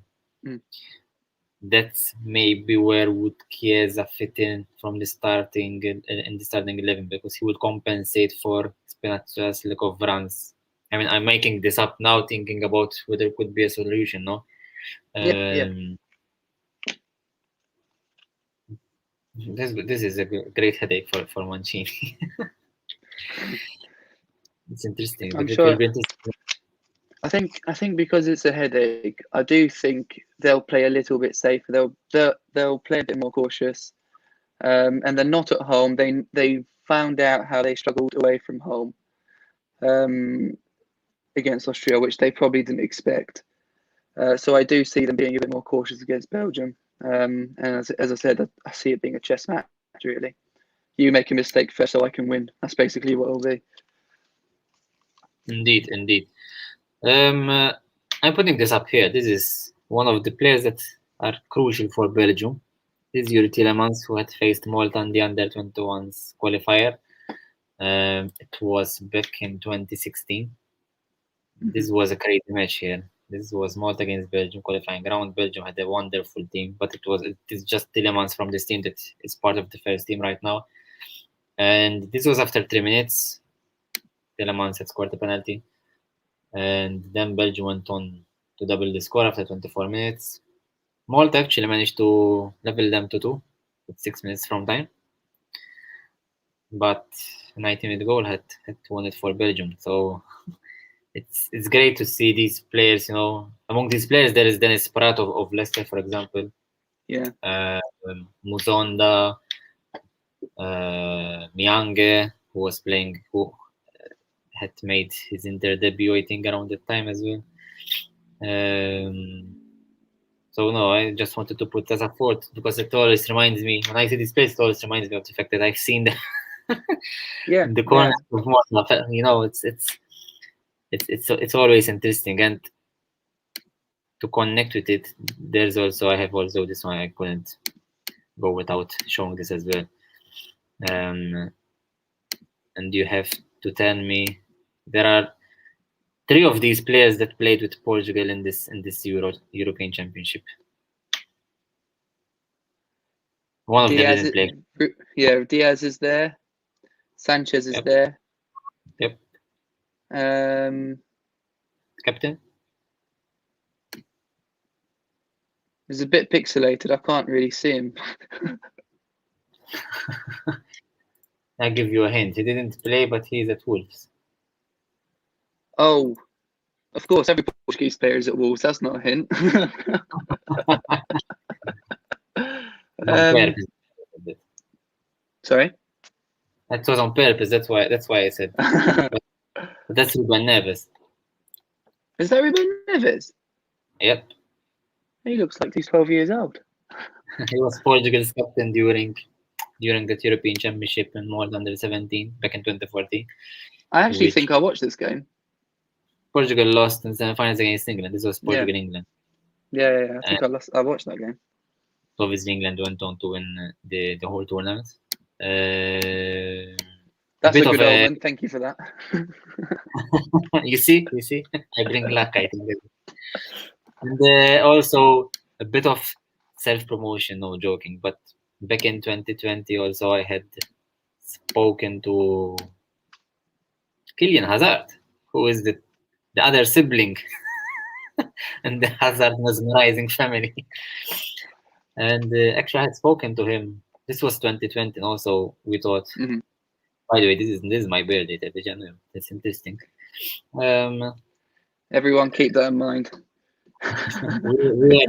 Speaker 1: that's maybe where would Chiesa fit in from the starting 11, because he would compensate for Spinazzola's lack of runs. I mean, I'm making this up now, thinking about whether it could be a solution, no? This is a great headache for Mancini. It's interesting.
Speaker 2: I'm sure. I think because it's a headache, I do think they'll play a little bit safer. They'll play a bit more cautious, and they're not at home. They found out how they struggled away from home against Austria, which they probably didn't expect. So I do see them being a bit more cautious against Belgium. And as I said, I see it being a chess match, really. You make a mistake first so I can win. That's basically what it'll be.
Speaker 1: Indeed. I'm putting this up here. This is one of the players that are crucial for Belgium. This is Yuri Tielemans, who had faced Malta in the Under-21s qualifier. It was back in 2016. This was a crazy match here. This was Malta against Belgium qualifying round. Belgium had a wonderful team, but it is just Tielemans from this team that is part of the first team right now. And this was after 3 minutes. Tielemans had scored a penalty. And then Belgium went on to double the score after 24 minutes. Malta actually managed to level them to 2 with 6 minutes from time. But a 90-minute goal had won it for Belgium. So it's great to see these players, among these players there is Dennis Pratt of Leicester, for example.
Speaker 2: Yeah.
Speaker 1: Muzonda, Miange, who had made his Inter debut, I think, around that time as well. So no, I just wanted to put as a thought because it always reminds me, when I see this place, it always reminds me of the fact that I've seen the the corner of Malta. It's always interesting, and to connect with it, I have also this one. I couldn't go without showing this as well. And you have to tell me there are 3 of these players that played with Portugal in this European Championship. One of them didn't play.
Speaker 2: Yeah, Diaz is there. Sanchez is there.
Speaker 1: Yep. Captain?
Speaker 2: He's a bit pixelated. I can't really see him.
Speaker 1: I'll give you a hint. He didn't play, but he's at Wolves.
Speaker 2: Oh, of course. Every Portuguese player is at Wolves. That's not a hint. Sorry?
Speaker 1: That was on purpose. That's why I said. But that's Ruben Neves.
Speaker 2: Is that Ruben Neves?
Speaker 1: Yep.
Speaker 2: He looks like he's 12 years old.
Speaker 1: He was Portugal's captain during that European Championship in Malta Under-17 back in 2014.
Speaker 2: I actually think I watched this game.
Speaker 1: Portugal lost in semi-finals against England. This was Portugal-England.
Speaker 2: Yeah. I think I watched that game.
Speaker 1: Obviously, England went on to win the whole tournament.
Speaker 2: That's a good omen. Thank you for that.
Speaker 1: You see, I bring luck, I think. And also a bit of self-promotion, no joking. But back in 2020, also I had spoken to Kylian Hazard, who is the other sibling in the Hazard mesmerizing family. And actually, I had spoken to him. This was 2020, and also we thought.
Speaker 2: Mm-hmm.
Speaker 1: By the way, this is my birthday, 30 January. That's interesting.
Speaker 2: Everyone keep that in mind.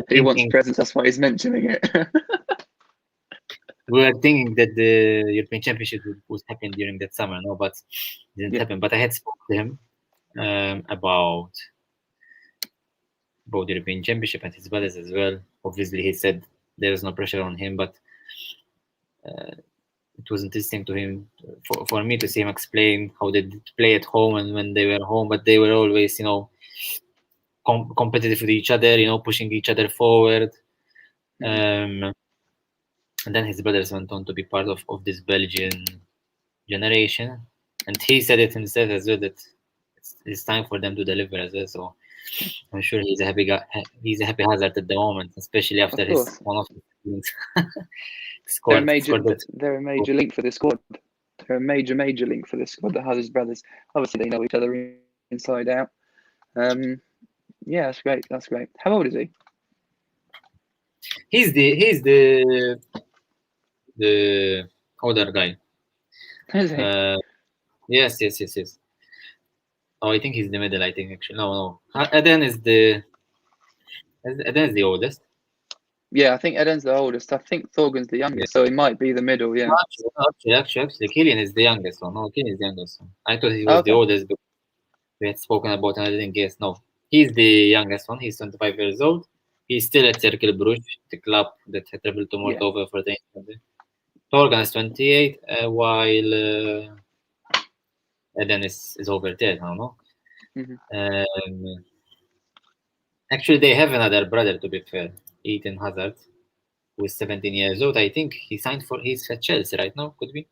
Speaker 2: He wants presents, that's why he's mentioning it.
Speaker 1: We were thinking that the European Championship would happen during that summer, but it didn't happen. But I had spoken to him about the European Championship and his brothers as well. Obviously, he said there was no pressure on him, but it was interesting to him for me to see him explain how they did play at home and when they were home, but they were always, competitive with each other, pushing each other forward. And then his brothers went on to be part of this Belgian generation, and he said it himself as well that it's time for them to deliver as well. So I'm sure he's a happy guy. He's a happy Hazard at the moment, especially after one of his teams scored.
Speaker 2: They're a major link for this squad. They're a major link for this squad. The Hazard brothers, obviously, they know each other inside out. Yeah, that's great. That's great. How old is he?
Speaker 1: He's the older guy.
Speaker 2: Is he?
Speaker 1: Yes. Oh, I think he's the middle. I think actually no. Eden is the oldest.
Speaker 2: Yeah, I think Eden's the oldest. I think Thorgun's the youngest, so he might be the middle. Yeah.
Speaker 1: Actually, Killian is the youngest one. No, Killian is the youngest one. I thought he was the oldest, but we had spoken about and I didn't guess. No, he's the youngest one. He's 25 years old. He's still at Cercle Bruges, the club that had traveled to Moldova for the Thorgan is 28, while Eden is over there now, no? Actually, they have another brother, to be fair, Eden Hazard, who is 17 years old. I think he's at Chelsea right now, could be?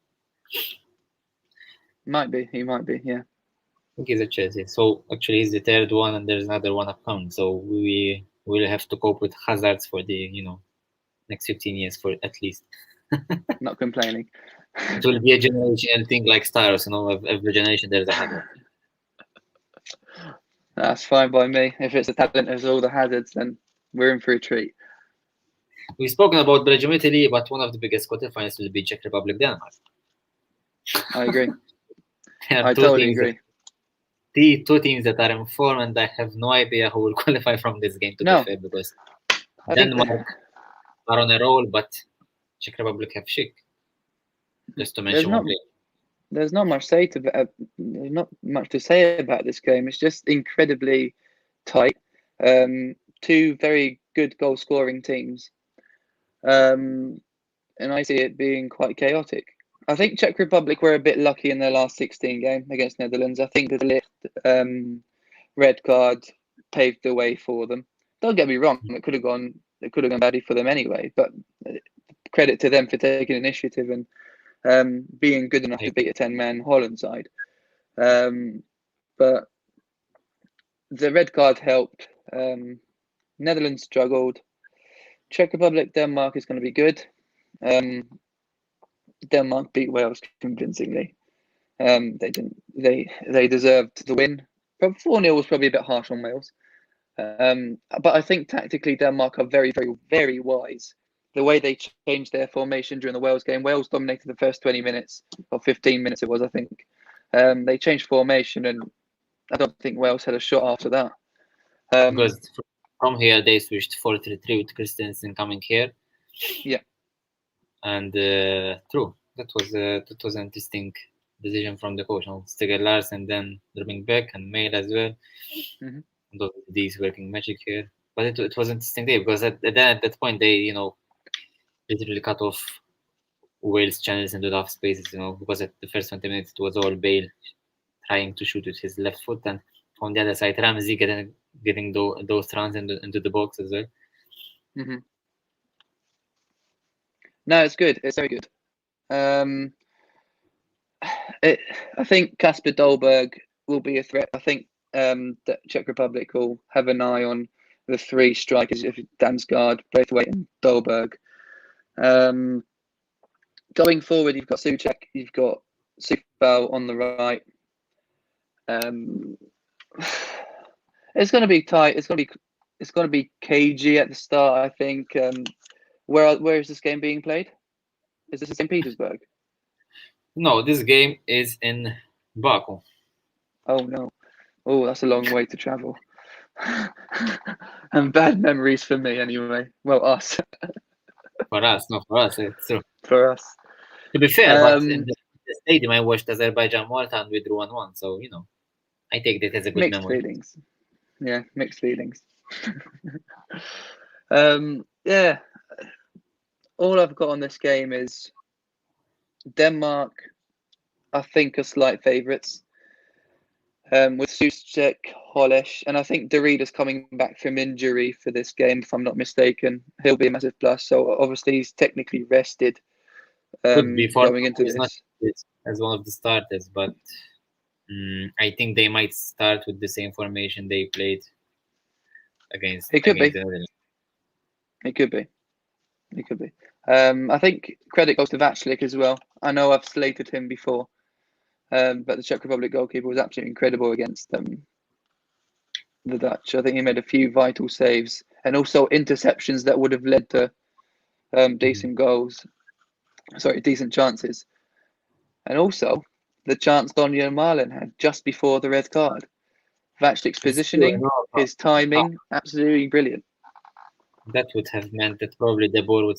Speaker 2: Might be, he might be, yeah.
Speaker 1: I think he's at Chelsea. So actually he's the third one and there's another one upcoming. So we will have to cope with Hazards for the, next 15 years for at least.
Speaker 2: Not complaining.
Speaker 1: It will be a generational thing like stars, every generation there's a Hazard.
Speaker 2: That's fine by me. If it's the talent as all the Hazards, then we're in for a treat.
Speaker 1: We've spoken about Belgium, Italy, but one of the biggest quarterfinals will be Czech Republic, Denmark.
Speaker 2: I agree. I totally agree.
Speaker 1: The two teams that are in form, and I have no idea who will qualify from this game, to be fair, because Denmark are on a roll, but Czech Republic have Schick. Just to mention one player.
Speaker 2: There's not much to say about this game. It's just incredibly tight. Two very good goal scoring teams, and I see it being quite chaotic. I think Czech Republic were a bit lucky in their last 16 game against Netherlands. I think the De Ligt red card paved the way for them. Don't get me wrong; it could have gone badly for them anyway. But credit to them for taking initiative and being good enough to beat a 10-man Holland side. But the red card helped. Netherlands struggled. Czech Republic, Denmark is going to be good. Denmark beat Wales convincingly. They deserved the win. 4-0 was probably a bit harsh on Wales. But I think tactically Denmark are very, very, very wise. The way they changed their formation during the Wales game, Wales dominated the first 20 minutes or 15 minutes it was, I think. They changed formation and I don't think Wales had a shot after that.
Speaker 1: Because from here they switched 4-3-3 with Christensen coming here.
Speaker 2: Yeah.
Speaker 1: And true, that was an interesting decision from the coach. Stigger Larsen then dropping back and Mail as well. These working magic here. But it was an interesting day because at that point they, literally cut off Wales' channels into the half spaces, because at the first 20 minutes it was all Bale trying to shoot with his left foot, and on the other side Ramsey getting those runs into the box as well.
Speaker 2: No, it's good. It's very good. I think Kasper Dolberg will be a threat. I think the Czech Republic will have an eye on the three strikers, if Damsgaard, Braithwaite and Dolberg. Going forward, you've got Souček, you've got Sufal on the right. It's going to be tight. It's going to be cagey at the start, I think. Where is this game being played? Is this in St. Petersburg?
Speaker 1: No, this game is in Baku.
Speaker 2: Oh no! Oh, that's a long way to travel. And bad memories for me, anyway. Well, us.
Speaker 1: For us, it's true.
Speaker 2: For us.
Speaker 1: To be fair, but in the stadium I watched Azerbaijan Malta and we drew 1-1, so I take that as a good memory.
Speaker 2: Feelings. Yeah, mixed feelings. Yeah. All I've got on this game is Denmark, I think, are slight favourites. With Souček, Holeš, and I think Derida's coming back from injury for this game, if I'm not mistaken. He'll be a massive plus. So obviously he's technically rested going into this.
Speaker 1: Not as one of the starters, but I think they might start with the same formation they played against.
Speaker 2: It could be. It could be. I think credit goes to Vaclik as well. I know I've slated him before, but the Czech Republic goalkeeper was absolutely incredible against the Dutch. I think he made a few vital saves and also interceptions that would have led to decent chances. And also the chance Donyell Malen had just before the red card. Vaclik's positioning, his timing, absolutely brilliant.
Speaker 1: That would have meant that probably the ball would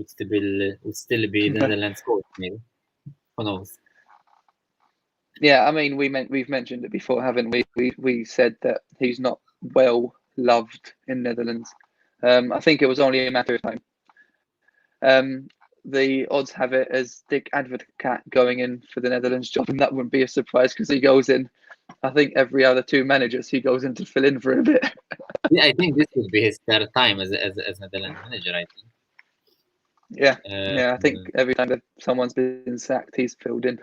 Speaker 1: still be the Netherlands coach, maybe. Who knows?
Speaker 2: Yeah, I mean, we've mentioned it before, haven't we? We said that he's not well loved in Netherlands. I think it was only a matter of time. The odds have it as Dick Advocaat going in for the Netherlands job, and that wouldn't be a surprise because he goes in. I think every other 2 managers he goes in to fill in for a bit.
Speaker 1: Yeah, I think this would be his third time as Netherlands manager. I think.
Speaker 2: Yeah, I think every time that someone's been sacked, he's filled in.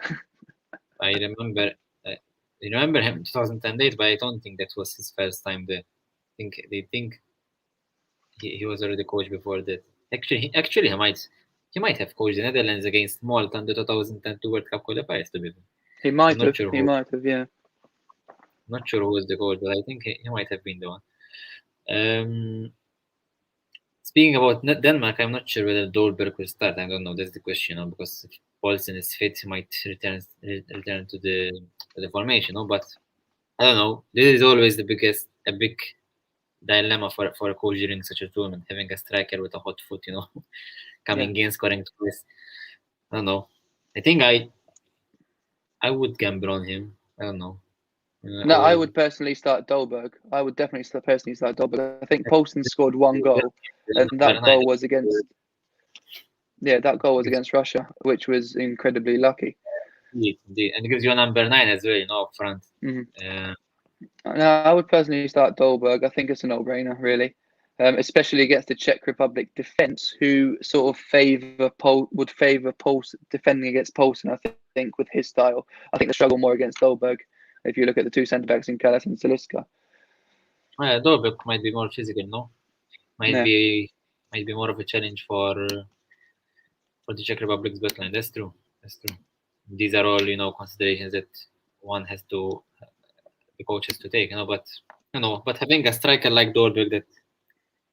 Speaker 1: I remember him in 2008, but I don't think that was his first time there. They think he was already coach before that. Actually, he might have coached the Netherlands against Malta in the 2002 World Cup qualifiers. To be fair,
Speaker 2: he might have. He might have. Yeah.
Speaker 1: Not sure who was the coach, but I think he might have been the one. Speaking about Denmark, I'm not sure whether Dolberg will start. I don't know. That's the question, because if Poulsen is fit, he might return to the formation. But I don't know. This is always a big dilemma for a coach during such a tournament, having a striker with a hot foot, coming in, scoring twice. I don't know. I think I would gamble on him. I don't know.
Speaker 2: No, I would personally start Dolberg. I would definitely personally start Dolberg. I think Poulsen scored 1 goal, and that goal was against. Yeah, that goal was against Russia, which was incredibly lucky.
Speaker 1: Indeed. And it gives you a number 9 as well, up front.
Speaker 2: Mm-hmm. No, I would personally start Dolberg. I think it's a no-brainer, really, especially against the Czech Republic defence, who sort of would favour Poulsen defending against Poulsen. I think with his style, I think they struggle more against Dolberg. If you look at the 2 centre backs in Kalas and Saliska.
Speaker 1: Dolberg might be more physical, no? Might be more of a challenge for the Czech Republic's backline. That's true. These are all considerations that the coach has to take. But having a striker like Dolberg that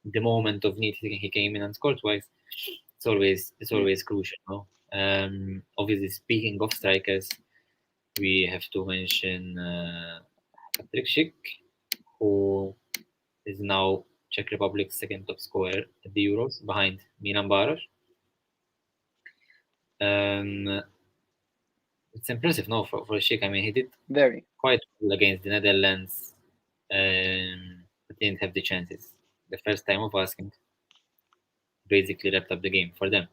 Speaker 1: the moment of need he came in and scored twice, it's always crucial. Obviously, speaking of strikers, we have to mention Patrick Schick, who is now Czech Republic's second top scorer at the Euros, behind Milan Baros. It's impressive, for Schick. I mean, he did quite well against the Netherlands, but didn't have the chances. The first time of asking, basically wrapped up the game for them.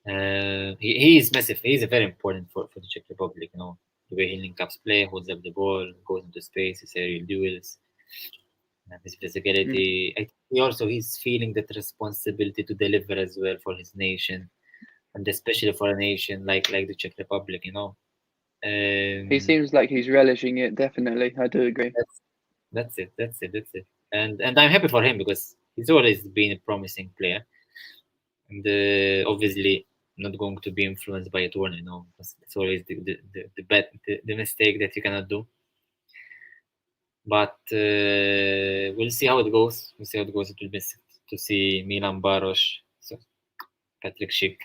Speaker 1: He is massive. He is very important for the Czech Republic. The way he link ups play, holds up the ball, goes into space, his aerial duels, his physicality. I think he's feeling that responsibility to deliver as well for his nation, and especially for a nation like the Czech Republic.
Speaker 2: He seems like he's relishing it. Definitely, I do agree.
Speaker 1: That's it. And I'm happy for him because he's always been a promising player, and obviously not going to be influenced by a tournament. It's always the mistake that you cannot do. But we'll see how it goes. It will be to see Milan Baros, Patrick Schick,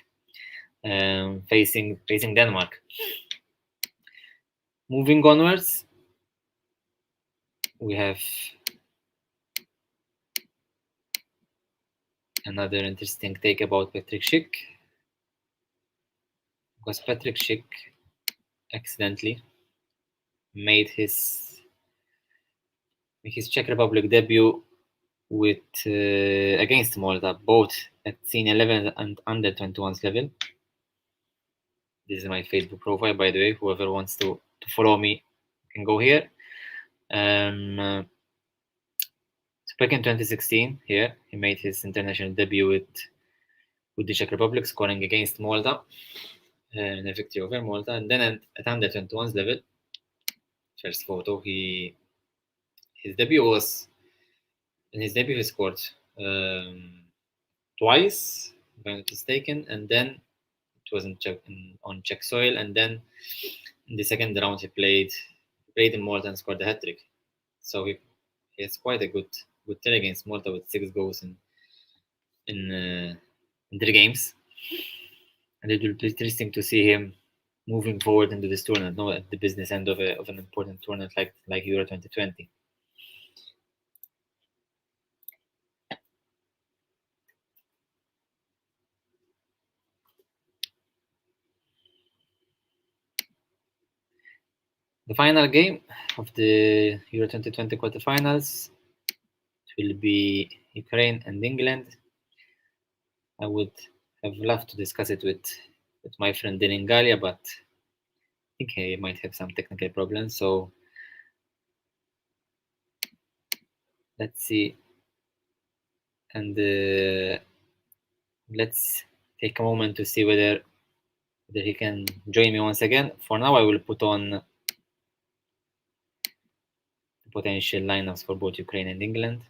Speaker 1: facing Denmark. Moving onwards, we have another interesting take about Patrick Schick, because Patrick Schick accidentally made his Czech Republic debut against Malta, both at senior level and under 21s level. This is my Facebook profile, by the way. Whoever wants to follow me can go here. So back in 2016, here he made his international debut with the Czech Republic, scoring against Malta in a victory over Malta, and then at under 21s level, first photo, his debut he scored twice, if I'm not mistaken, and then it was on Czech soil, and then in the second round he played in Malta and scored a hat-trick. So he has quite a good team against Malta with 6 goals in 3 games, and it will be interesting to see him moving forward into this tournament, at the business end of an important tournament like Euro 2020. The final game of the Euro 2020 quarterfinals will be Ukraine and England. I would have loved to discuss it with my friend Dylan Galia, but I think he might have some technical problems. So let's see. And let's take a moment to see whether he can join me once again. For now, I will put on the potential lineups for both Ukraine and England.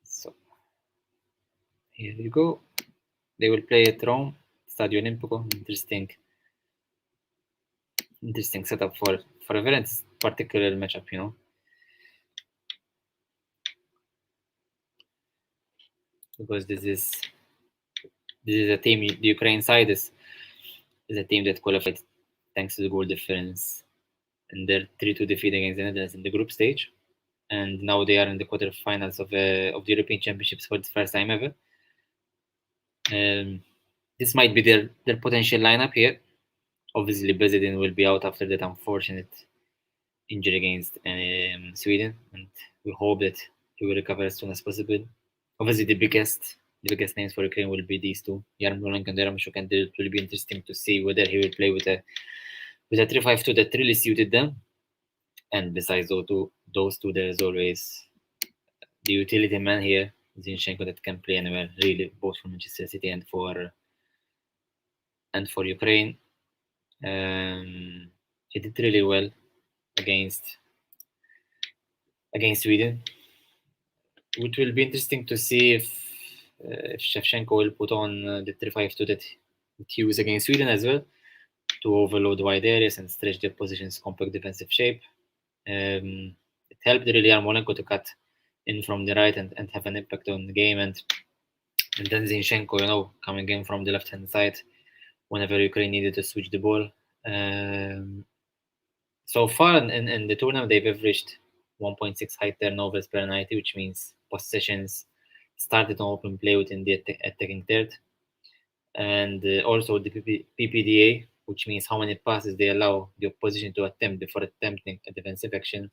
Speaker 1: So here you go. They will play at Rome, Stadio Olimpico. Interesting setup for a very particular matchup, you know. Because this is a team. The Ukraine side is a team that qualified thanks to the goal difference in their 3-2 defeat against the Netherlands in the group stage, and now they are in the quarterfinals of the European Championships for the first time ever. This might be their potential lineup here. Obviously, Bezedin will be out after that unfortunate injury against Sweden, and we hope that he will recover as soon as possible. Obviously, the biggest names for Ukraine will be these two, Yarmolenko and Yarmolenko, and it will be interesting to see whether he will play with a 3-5-2 that really suited them. And besides those two, there is always the utility man here, Zinchenko, that can play anywhere, really, both for Manchester City and for Ukraine. He did really well against Sweden. It will be interesting to see if Shevchenko will put on the 3-5-2 that he used against Sweden as well, to overload wide areas and stretch the opposition's compact defensive shape. It helped really Yarmolenko to cut in from the right and have an impact on the game, and then Zinchenko, you know, coming in from the left-hand side whenever Ukraine needed to switch the ball. So far in the tournament, they've averaged 1.6 high turnovers per 90, which means possessions started on open play within the attacking third. And also the PPDA, which means how many passes they allow the opposition to attempt before attempting a defensive action,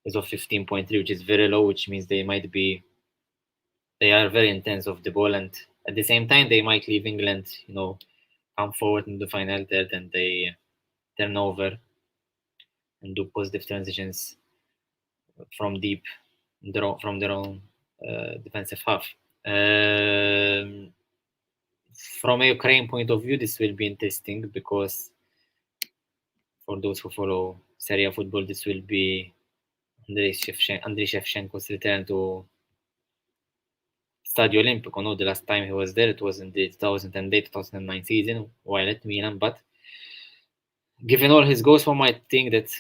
Speaker 1: is of 15.3, which is very low, which means they are very intense off the ball, and at the same time they might leave England, you know, come forward in the final third and they turn over and do positive transitions from deep from their own defensive half. From a Ukraine point of view, this will be interesting because for those who follow Serie A football, this will be Andrei Shevchenko's return to Stadio Olimpico. No, the last time he was there, it was in the 2008-2009 season while at Milan. But given all his goals, one might think that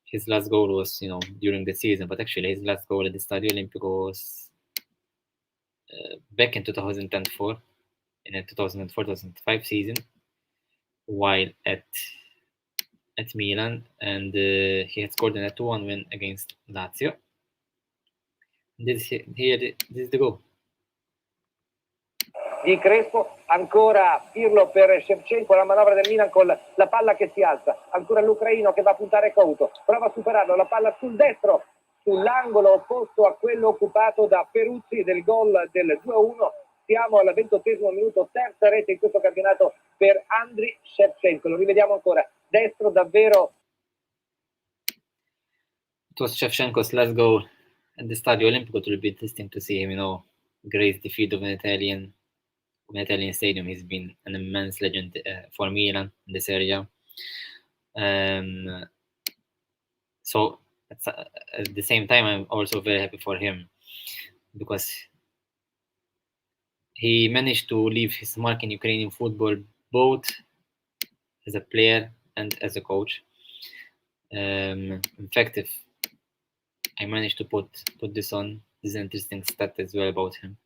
Speaker 1: his last goal was, you know, during the season. But actually, his last goal at the Stadio Olimpico was back in 2004, in the 2004-2005 season, while at Milan, and he had scored in a 2-1 win against Lazio. This is the goal.
Speaker 3: Di Crespo, ancora Pirlo per Shevchenko, la manovra del Milan con la palla che si alza, ancora l'ucraino che va a puntare Couto, prova a superarlo, la palla sul destro, sull'angolo opposto a quello occupato da Peruzzi del gol del 2-1. Siamo al 28° minuto, terza rete in questo campionato per Andriy Shevchenko. Lo rivediamo ancora, destro davvero.
Speaker 1: It was Shevchenko's last goal at the Stadio Olimpico. It will be interesting to see him, you know, grace defeat of an Italian stadium. He's been an immense legend for Milan in this area. So at the same time, I'm also very happy for him because he managed to leave his mark in Ukrainian football, both as a player and as a coach. In fact, if I managed to put this on, this is an interesting stat as well about him.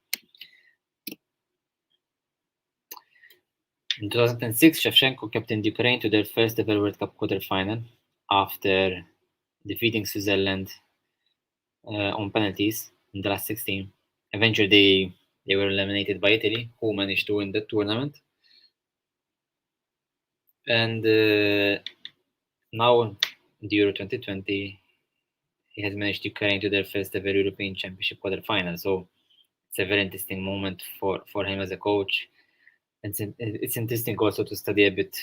Speaker 1: In 2006, Shevchenko captained Ukraine to their first ever World Cup quarterfinal after defeating Switzerland on penalties in the last 16. Eventually, they were eliminated by Italy, who managed to win the tournament. And now in the Euro 2020, he has managed Ukraine to their first ever European Championship quarterfinal. So it's a very interesting moment for him as a coach. And it's interesting also to study a bit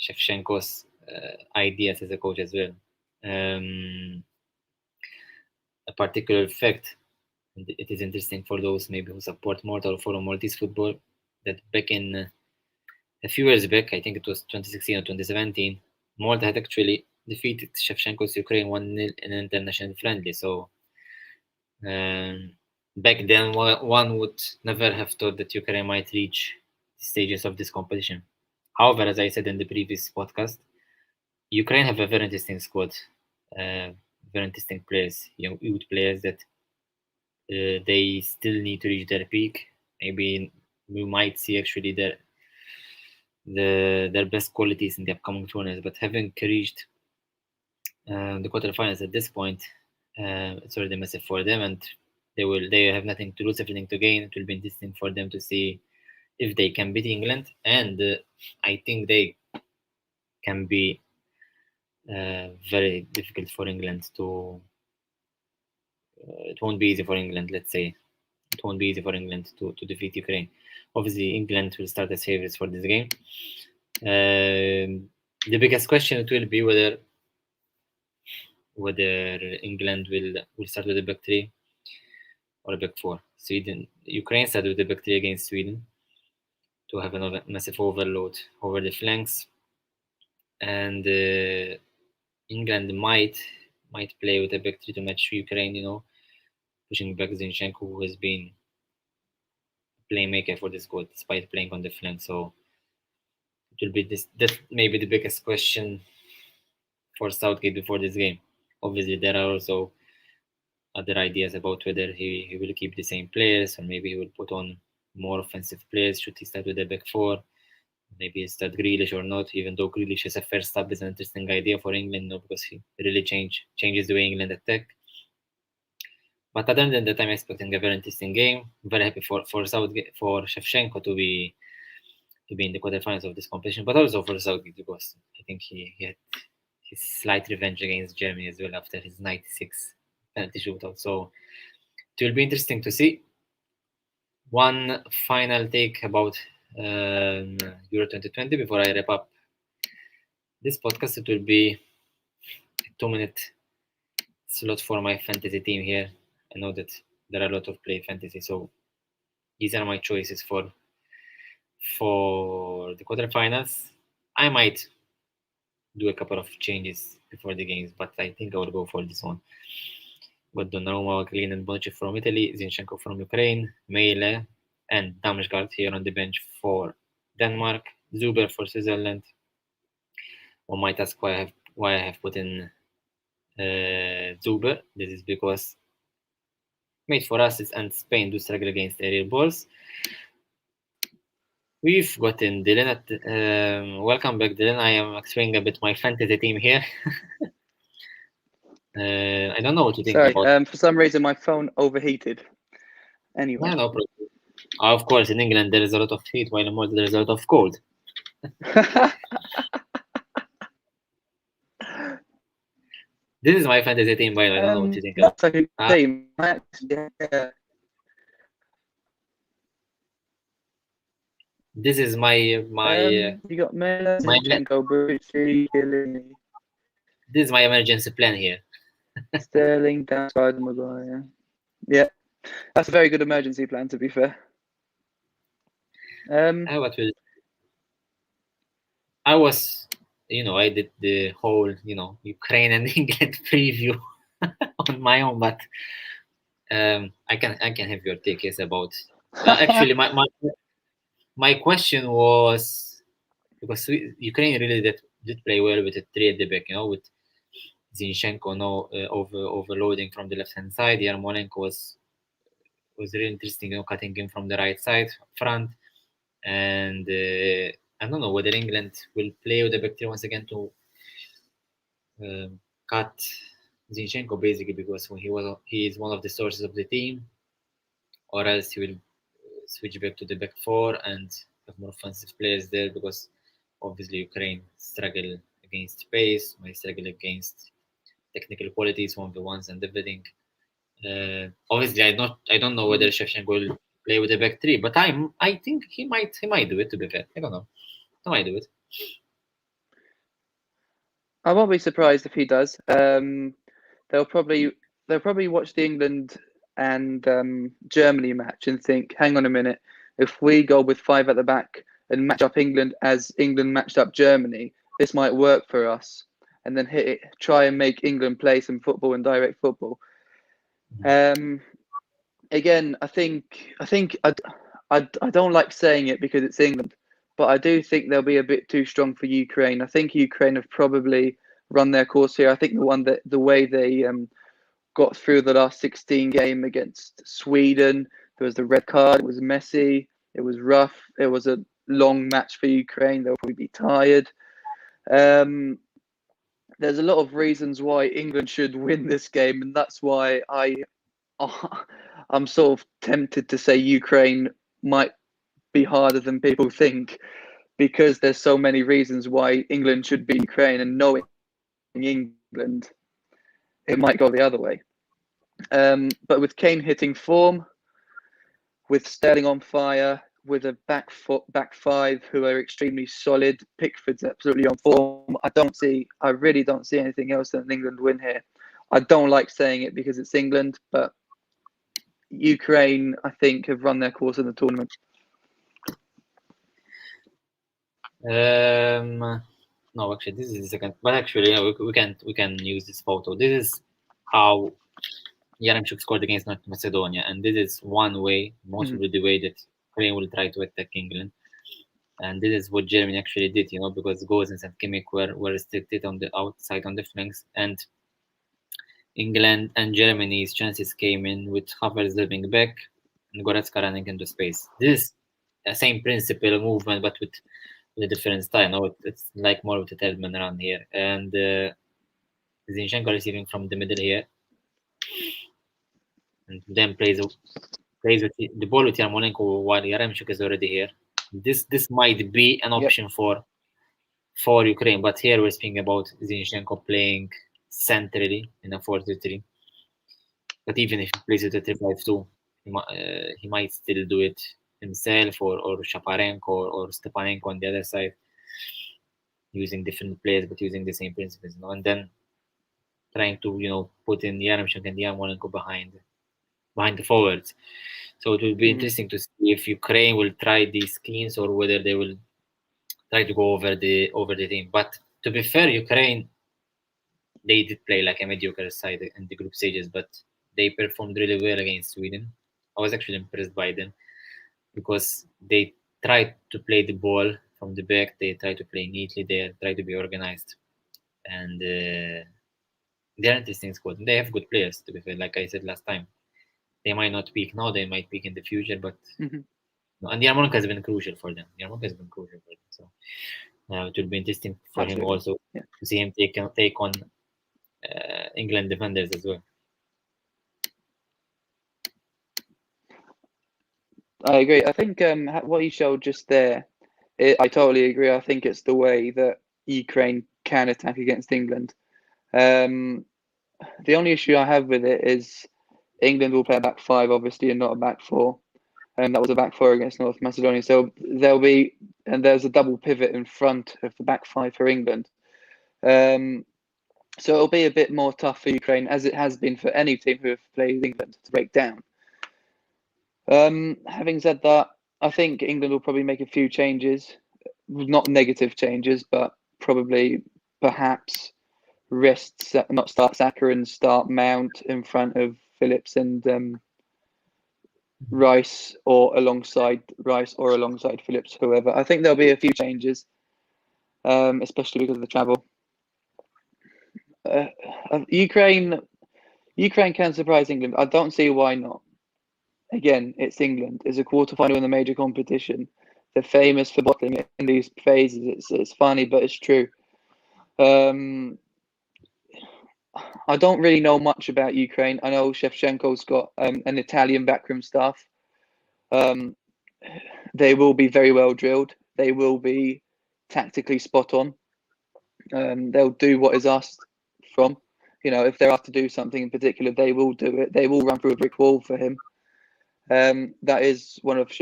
Speaker 1: Shevchenko's ideas as a coach as well. A particular fact, and it is interesting for those maybe who support Malta or follow Maltese football, that back in a few years back, I think it was 2016 or 2017, Malta had actually defeated Shevchenko's Ukraine 1-0 in an international friendly. So back then, one would never have thought that Ukraine might reach the stages of this competition. However, as I said in the previous podcast, Ukraine have a very interesting squad, very interesting players, young youth players that they still need to reach their peak. Maybe we might see actually their best qualities in the upcoming tournaments. But having reached the quarterfinals at this point, it's already massive for them, and they have nothing to lose, everything to gain. It will be interesting for them to see if they can beat England, and I think they can be very difficult for England to. It won't be easy for England. Let's say it won't be easy for England to defeat Ukraine. Obviously, England will start as favorites for this game. The biggest question it will be whether England will start with a back three or a back four. Ukraine started with a back three against Sweden to have another massive overload over the flanks, and England might play with a back three to match Ukraine. Pushing back Zinchenko, who has been a playmaker for this goal despite playing on the flank. So it will be that maybe the biggest question for Southgate before this game. Obviously, there are also other ideas about whether he will keep the same players or maybe he will put on more offensive players. Should he start with the back four? Maybe start Grealish or not, even though Grealish as a first sub is an interesting idea for England, because he really changes the way England attack. But other than that, I'm expecting a very interesting game. Very happy for Southgate, for Shevchenko to be in the quarterfinals of this competition, but also for Southgate because I think he had his slight revenge against Germany as well after his 96 penalty shootout. So it will be interesting to see. One final take about Euro 2020 before I wrap up this podcast. It will be a 2-minute slot for my fantasy team here. I know that there are a lot of play fantasy, so these are my choices for the quarterfinals. I might do a couple of changes before the games, but I think I will go for this one. Got Donnarumma, Green and Bonucci from Italy, Zinchenko from Ukraine, Meile and Damsgaard here on the bench for Denmark, Zuber for Switzerland. One might ask why I have put in Zuber. This is because made for us and Spain do struggle against aerial balls. We've gotten Dylan. Welcome back, Dylan. I am explaining a bit my fantasy team here. I don't know what you think about.
Speaker 2: For some reason, my phone overheated. Anyway.
Speaker 1: No problem. Of course, in England there is a lot of heat, while in Malta there is a lot of cold. This is my fantasy team, by the way. I don't know what you think about.
Speaker 2: That's a good team.
Speaker 1: This is my
Speaker 2: you got Zinchenko, Bonucci, Dylan.
Speaker 1: This is my emergency plan here.
Speaker 2: Sterling, Damsgaard, Maguire. Yeah, that's a very good emergency plan, to be fair.
Speaker 1: I was, I did the whole, Ukraine and England preview on my own, but I can have your take about. Actually, my question was because Ukraine really did play well with a 3 at the back, with Zinchenko overloading from the left hand side. Yarmolenko was really interesting, cutting in from the right side front, and I don't know whether England will play with the back three once again to cut Zinchenko basically because he is one of the sources of the team, or else he will switch back to the back four and have more offensive players there because obviously Ukraine struggle against pace, might struggle against technical qualities, 1v1s and everything. Obviously, I don't know whether Shevchenko will play with a back three, but I think he might do it. To be fair, I don't know. He might do it.
Speaker 2: I won't be surprised if he does. They'll probably watch the England and Germany match and think, hang on a minute, if we go with 5 at the back and match up England as England matched up Germany, this might work for us. And then try and make England play some football and direct football. Again, I think I don't like saying it because it's England, but I do think they'll be a bit too strong for Ukraine. I think Ukraine have probably run their course here. I think the way they got through the last 16 game against Sweden, there was the red card. It was messy. It was rough. It was a long match for Ukraine. They'll probably be tired. There's a lot of reasons why England should win this game, and that's why I'm sort of tempted to say Ukraine might be harder than people think, because there's so many reasons why England should beat Ukraine, and knowing England, it might go the other way. But with Kane hitting form, with Sterling on fire, with a back 5 who are extremely solid, Pickford's absolutely on form. I really don't see anything else than England win here. I don't like saying it because it's England, but Ukraine, I think, have run their course in the tournament.
Speaker 1: No, actually, this is the second. But actually, yeah, we can use this photo. This is how Yaremchuk scored against North Macedonia, and this is one way, most probably the way that Ukraine will try to attack England. And this is what Germany actually did, because Gosens and Kimmich were restricted on the outside, on the flanks, and England and Germany's chances came in with Havertz moving back and Goretzka running into space. This is the same principle movement, but with a different style. It's like more with a Tielemans run here, and Zinchenko receiving from the middle here, and then plays with the ball with Yarmolenko while Yaremchuk is already here. This might be an option for Ukraine, but here we're speaking about Zinchenko playing centrally in a 4-3. But even if he plays with a 3-5-2, he might still do it himself, or Shaparenko or Stepanenko on the other side, using different players but using the same principles, and then trying to put in Yaremchuk and Yarmolenko behind the forwards. So it will be interesting to see if Ukraine will try these schemes or whether they will try to go over the team. But to be fair, Ukraine, they did play like a mediocre side in the group stages, but they performed really well against Sweden. I was actually impressed by them because they tried to play the ball from the back. They try to play neatly. They try to be organized, and they're an interesting squad. They have good players, to be fair. Like I said last time, they might not peak now. They might peak in the future, but and Yarmolenko has been crucial for them. So it will be interesting for him also to see him take on England defenders as well.
Speaker 2: I agree. I think what you showed just there, I totally agree. I think it's the way that Ukraine can attack against England. The only issue I have with it is England will play a back 5, obviously, and not a back 4. And that was a back 4 against North Macedonia. So there's a double pivot in front of the back 5 for England. So it'll be a bit more tough for Ukraine, as it has been for any team who have played England, to break down. Having said that, I think England will probably make a few changes, not negative changes, but probably perhaps not start Saka and start Mount in front of Phillips and Rice, or alongside Phillips, whoever. I think there'll be a few changes, especially because of the travel. Ukraine can surprise England. I don't see why not. Again, it's England. It's a quarterfinal in a major competition. They're famous for bottling it in these phases. It's funny, but it's true. I don't really know much about Ukraine. I know Shevchenko's got an Italian backroom staff. They will be very well drilled. They will be tactically spot on. They'll do what is asked from. If they're asked to do something in particular, they will do it. They will run through a brick wall for him. That is one of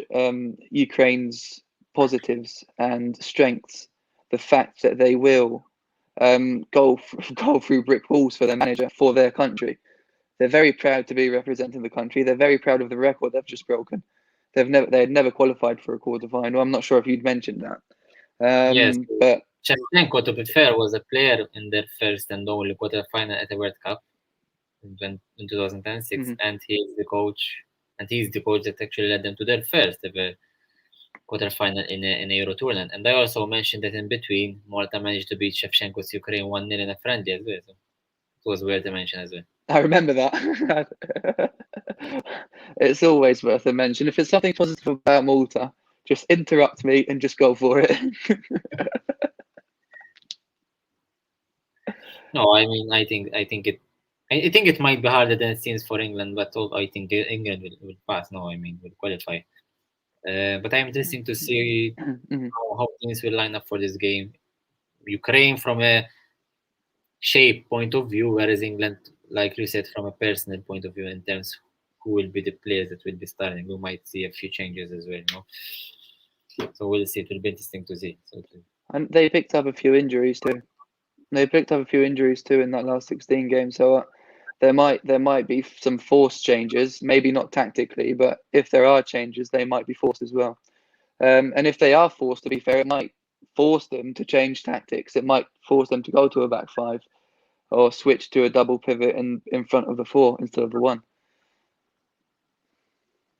Speaker 2: Ukraine's positives and strengths. The fact that they will go through brick walls for their manager, for their country. They're very proud to be representing the country. They're very proud of the record they've just broken. They had never qualified for a quarterfinal. I'm not sure if you'd mentioned that.
Speaker 1: Yes,
Speaker 2: but
Speaker 1: Shevchenko, to be fair, was a player in their first and only quarterfinal at the World Cup in 2006, and he's the coach that actually led them to their first ever quarterfinal in a Euro tournament. And I also mentioned that in between, Malta managed to beat Shevchenko's Ukraine 1-0 in a friendly as well. So it was worth a mention as well.
Speaker 2: I remember that. It's always worth a mention. If there's something positive about Malta, just interrupt me and just go for it.
Speaker 1: No, I mean, I think it might be harder than it seems for England, but I think England will pass. No, I mean, will qualify. But I'm interested to see how teams will line up for this game. Ukraine from a shape point of view, whereas England, like you said, from a personal point of view, in terms of who will be the players that will be starting. We might see a few changes as well. So we'll see. It will be interesting to see.
Speaker 2: And they picked up a few injuries too. in that last 16 game. So there might be some forced changes, maybe not tactically, but if there are changes, they might be forced as well. And if they are forced, to be fair, it might force them to change tactics. It might force them to go to a back five or switch to a double pivot in front of the 4 instead of the 1.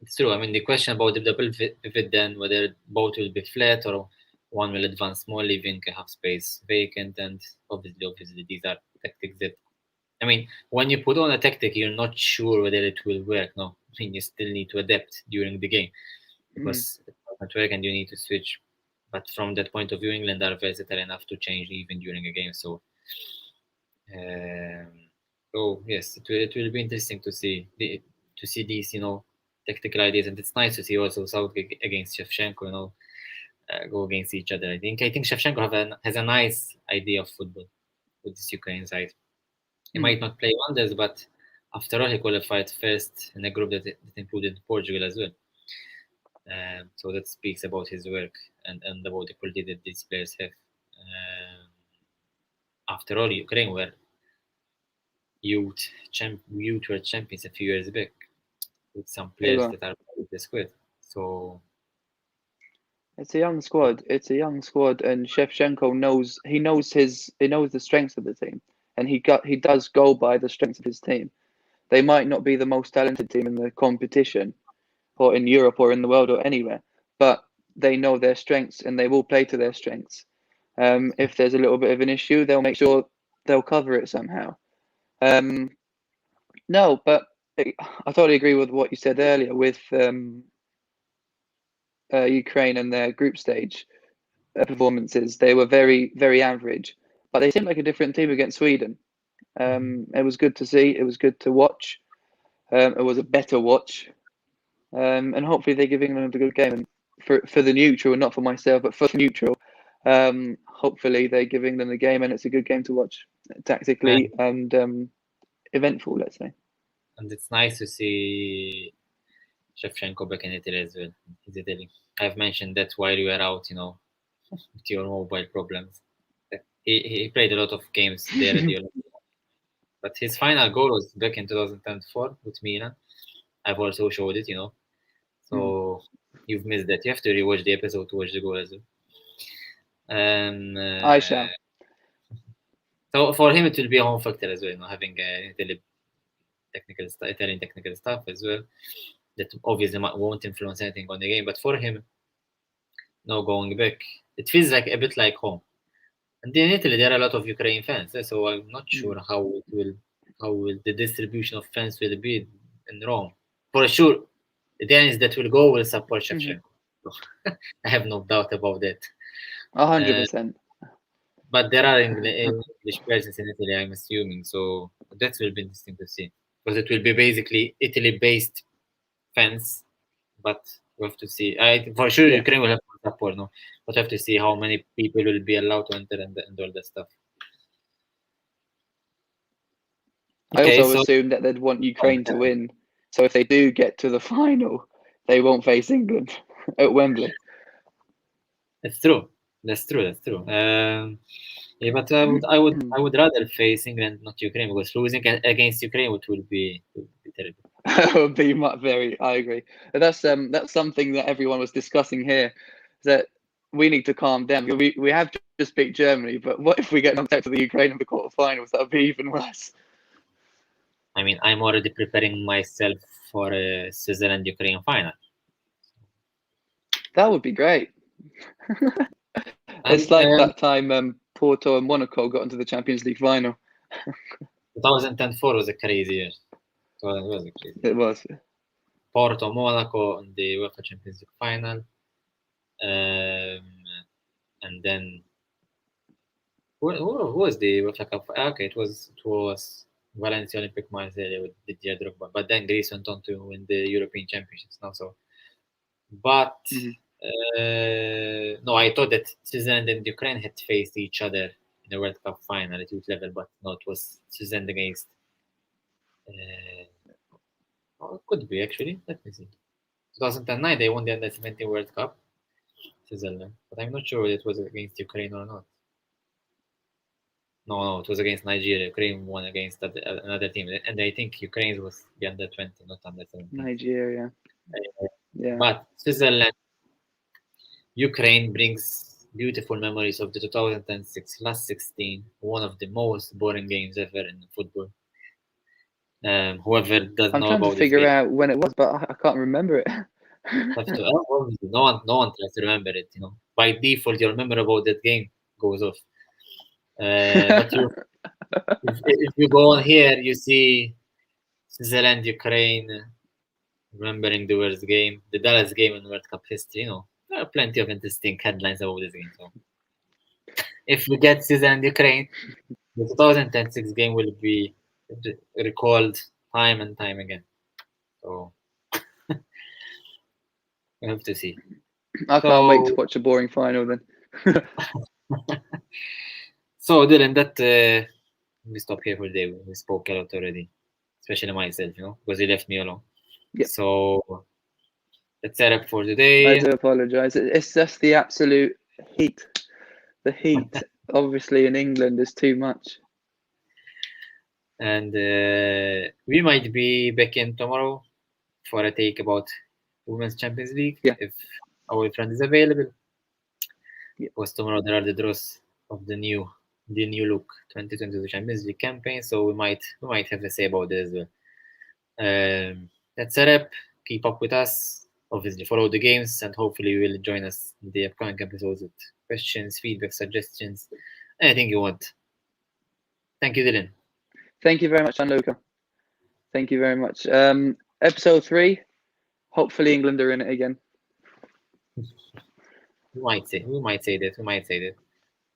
Speaker 1: It's true. I mean, the question about the double pivot then, whether both will be flat or one will advance more, leaving a half space vacant. And obviously, these are tactics that, I mean, when you put on a tactic, you're not sure whether it will work. No, I mean, you still need to adapt during the game because it doesn't work and you need to switch. But from that point of view, England are versatile enough to change even during a game. So, yes, it will be interesting to see these, tactical ideas, and it's nice to see also Southgate against Shevchenko, go against each other. I think Shevchenko has a nice idea of football with this Ukraine side. He might not play wonders, but after all, he qualified first in a group that included Portugal as well. So that speaks about his work and about the quality that these players have. After all, Ukraine were youth world champions a few years back with some players that are with the squad. So
Speaker 2: it's a young squad. And Shevchenko knows the strengths of the team, and he does go by the strengths of his team. They might not be the most talented team in the competition, or in Europe, or in the world, or anywhere, but they know their strengths and they will play to their strengths. If there's a little bit of an issue, they'll make sure they'll cover it somehow. No, but I totally agree with what you said earlier with Ukraine and their group stage performances. They were very, very average, but they seemed like a different team against Sweden. It was good to see. It was good to watch. It was a better watch. And hopefully they give England a good game. And for the neutral, not for myself, but for the neutral, hopefully they're giving them the game, and it's a good game to watch tactically and eventful, let's say.
Speaker 1: And it's nice to see Shevchenko back in Italy as well. I've mentioned that while you were out, with your mobile problems. He played a lot of games there at the Olympics. But his final goal was back in 2004 with Milan. I've also showed it, So you've missed that. You have to rewatch the episode to watch the goal as well.
Speaker 2: I shall.
Speaker 1: So for him, it will be a home factor as well, having Italian technical staff as well. That obviously won't influence anything on the game, but for him, going back, it feels like a bit like home. And in Italy, there are a lot of Ukrainian fans, so I'm not sure how the distribution of fans will be in Rome. For sure, the Danes that will go will support Shevchenko. I have no doubt about that.
Speaker 2: 100%.
Speaker 1: But there are English persons in Italy, I'm assuming, so that will be interesting to see. Because it will be basically Italy-based fans, but We have to see. For sure, Ukraine will have support, no? But we have to see how many people will be allowed to enter and all that stuff.
Speaker 2: I also assume that they'd want Ukraine to win. So if they do get to the final, they won't face England at Wembley.
Speaker 1: That's true. That's true. Yeah, but I would rather face England, not Ukraine, because losing against Ukraine will be terrible.
Speaker 2: It would be I agree. That's something that everyone was discussing here, that we need to calm down. We have just beat Germany, but what if we get knocked out to the Ukraine in the quarterfinals? That would be even worse.
Speaker 1: I mean, I'm already preparing myself for a Switzerland-Ukraine final.
Speaker 2: That would be great. It's like that time Porto and Monaco got into the Champions League final.
Speaker 1: 2004 was a crazy year.
Speaker 2: It was.
Speaker 1: Porto, Monaco in the UEFA Champions League final. And then who was the UEFA Cup? Okay, it was Valencia, Olympic Marseille with Didier Drogba. But then Greece went on to win the European Championships now. So, but no, I thought that Switzerland and Ukraine had faced each other in the World Cup final at youth level, but no, it was Switzerland against. It could be actually. Let me see. 2009, they won the Under-17 World Cup, Switzerland, but I'm not sure it was against Ukraine or not. No, it was against Nigeria. Ukraine won against another team, and I think Ukraine was the Under-20, not Under-17.
Speaker 2: Nigeria. Yeah.
Speaker 1: But Switzerland, Ukraine brings beautiful memories of the 2006 last 16, one of the most boring games ever in football. Whoever does
Speaker 2: I'm
Speaker 1: know
Speaker 2: trying
Speaker 1: about
Speaker 2: to figure out when it was, but I can't remember it.
Speaker 1: No one tries to remember it. By default, your memory about that game goes off. But if you go on here, you see Switzerland, Ukraine, remembering the worst game, the Dallas game in World Cup history. There are plenty of interesting headlines about this game. So, if we get Switzerland, Ukraine, the 2006 game will be recalled time and time again. So we have to see.
Speaker 2: I can't wait to watch a boring final then.
Speaker 1: So Dylan, that we stop here for the day. We spoke a lot already, especially myself, because he left me alone.
Speaker 2: Yeah.
Speaker 1: So that's set up for today.
Speaker 2: I do apologize. It's just the absolute heat. The heat, obviously, in England is too much.
Speaker 1: And we might be back in tomorrow for a take about Women's Champions League if our friend is available. Because tomorrow there are the draws of the new look 2022 Champions League campaign, so we might have to say about this as well. That's set up. Keep up with us. Obviously, follow the games, and hopefully you will join us in the upcoming episodes with questions, feedback, suggestions, anything you want. Thank you, Dylan.
Speaker 2: Thank you very much, Gianluca. Thank you very much. Episode 3. Hopefully, England are in it again.
Speaker 1: We might say that.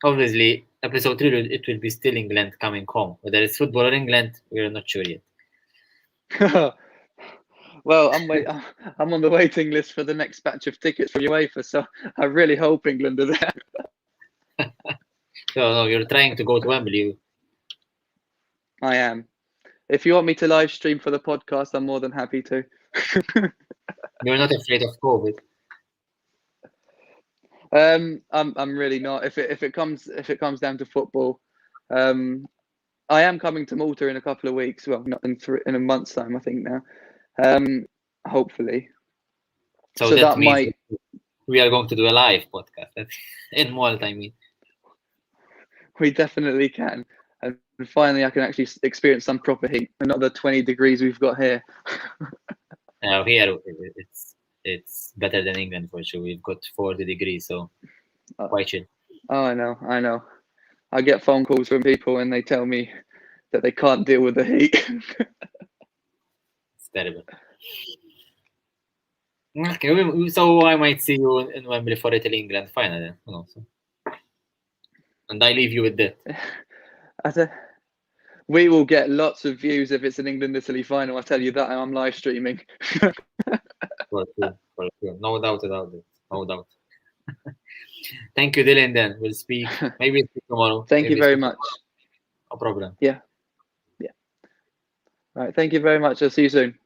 Speaker 1: Obviously, episode 3 it will be still England coming home. Whether it's football or England, we are not sure yet.
Speaker 2: Well, I'm on the waiting list for the next batch of tickets from UEFA, so I really hope England are there.
Speaker 1: No, you're trying to go to Wembley.
Speaker 2: I am. If you want me to live stream for the podcast, I'm more than happy to.
Speaker 1: You're not afraid of COVID?
Speaker 2: I'm really not. If it comes down to football, I am coming to Malta in a couple of weeks. Well, not in a month's time, I think now. Hopefully.
Speaker 1: So that means we are going to do a live podcast in Malta. I mean,
Speaker 2: we definitely can, and finally, I can actually experience some proper heat, and not the 20 degrees we've got here.
Speaker 1: Here it's better than England for sure. We've got 40 degrees, so quite chill.
Speaker 2: Oh, I know. I get phone calls from people and they tell me that they can't deal with the heat.
Speaker 1: It's terrible. Okay, so I might see you in Wembley for Italy-England final then. And I leave you with that.
Speaker 2: We will get lots of views if it's an England-Italy final. I tell you that. I'm live streaming.
Speaker 1: For for sure. No doubt about it. No doubt. Thank you, Dylan. Then we'll speak. Maybe we'll speak tomorrow.
Speaker 2: Thank you very much.
Speaker 1: No problem.
Speaker 2: Yeah. All right. Thank you very much. I'll see you soon.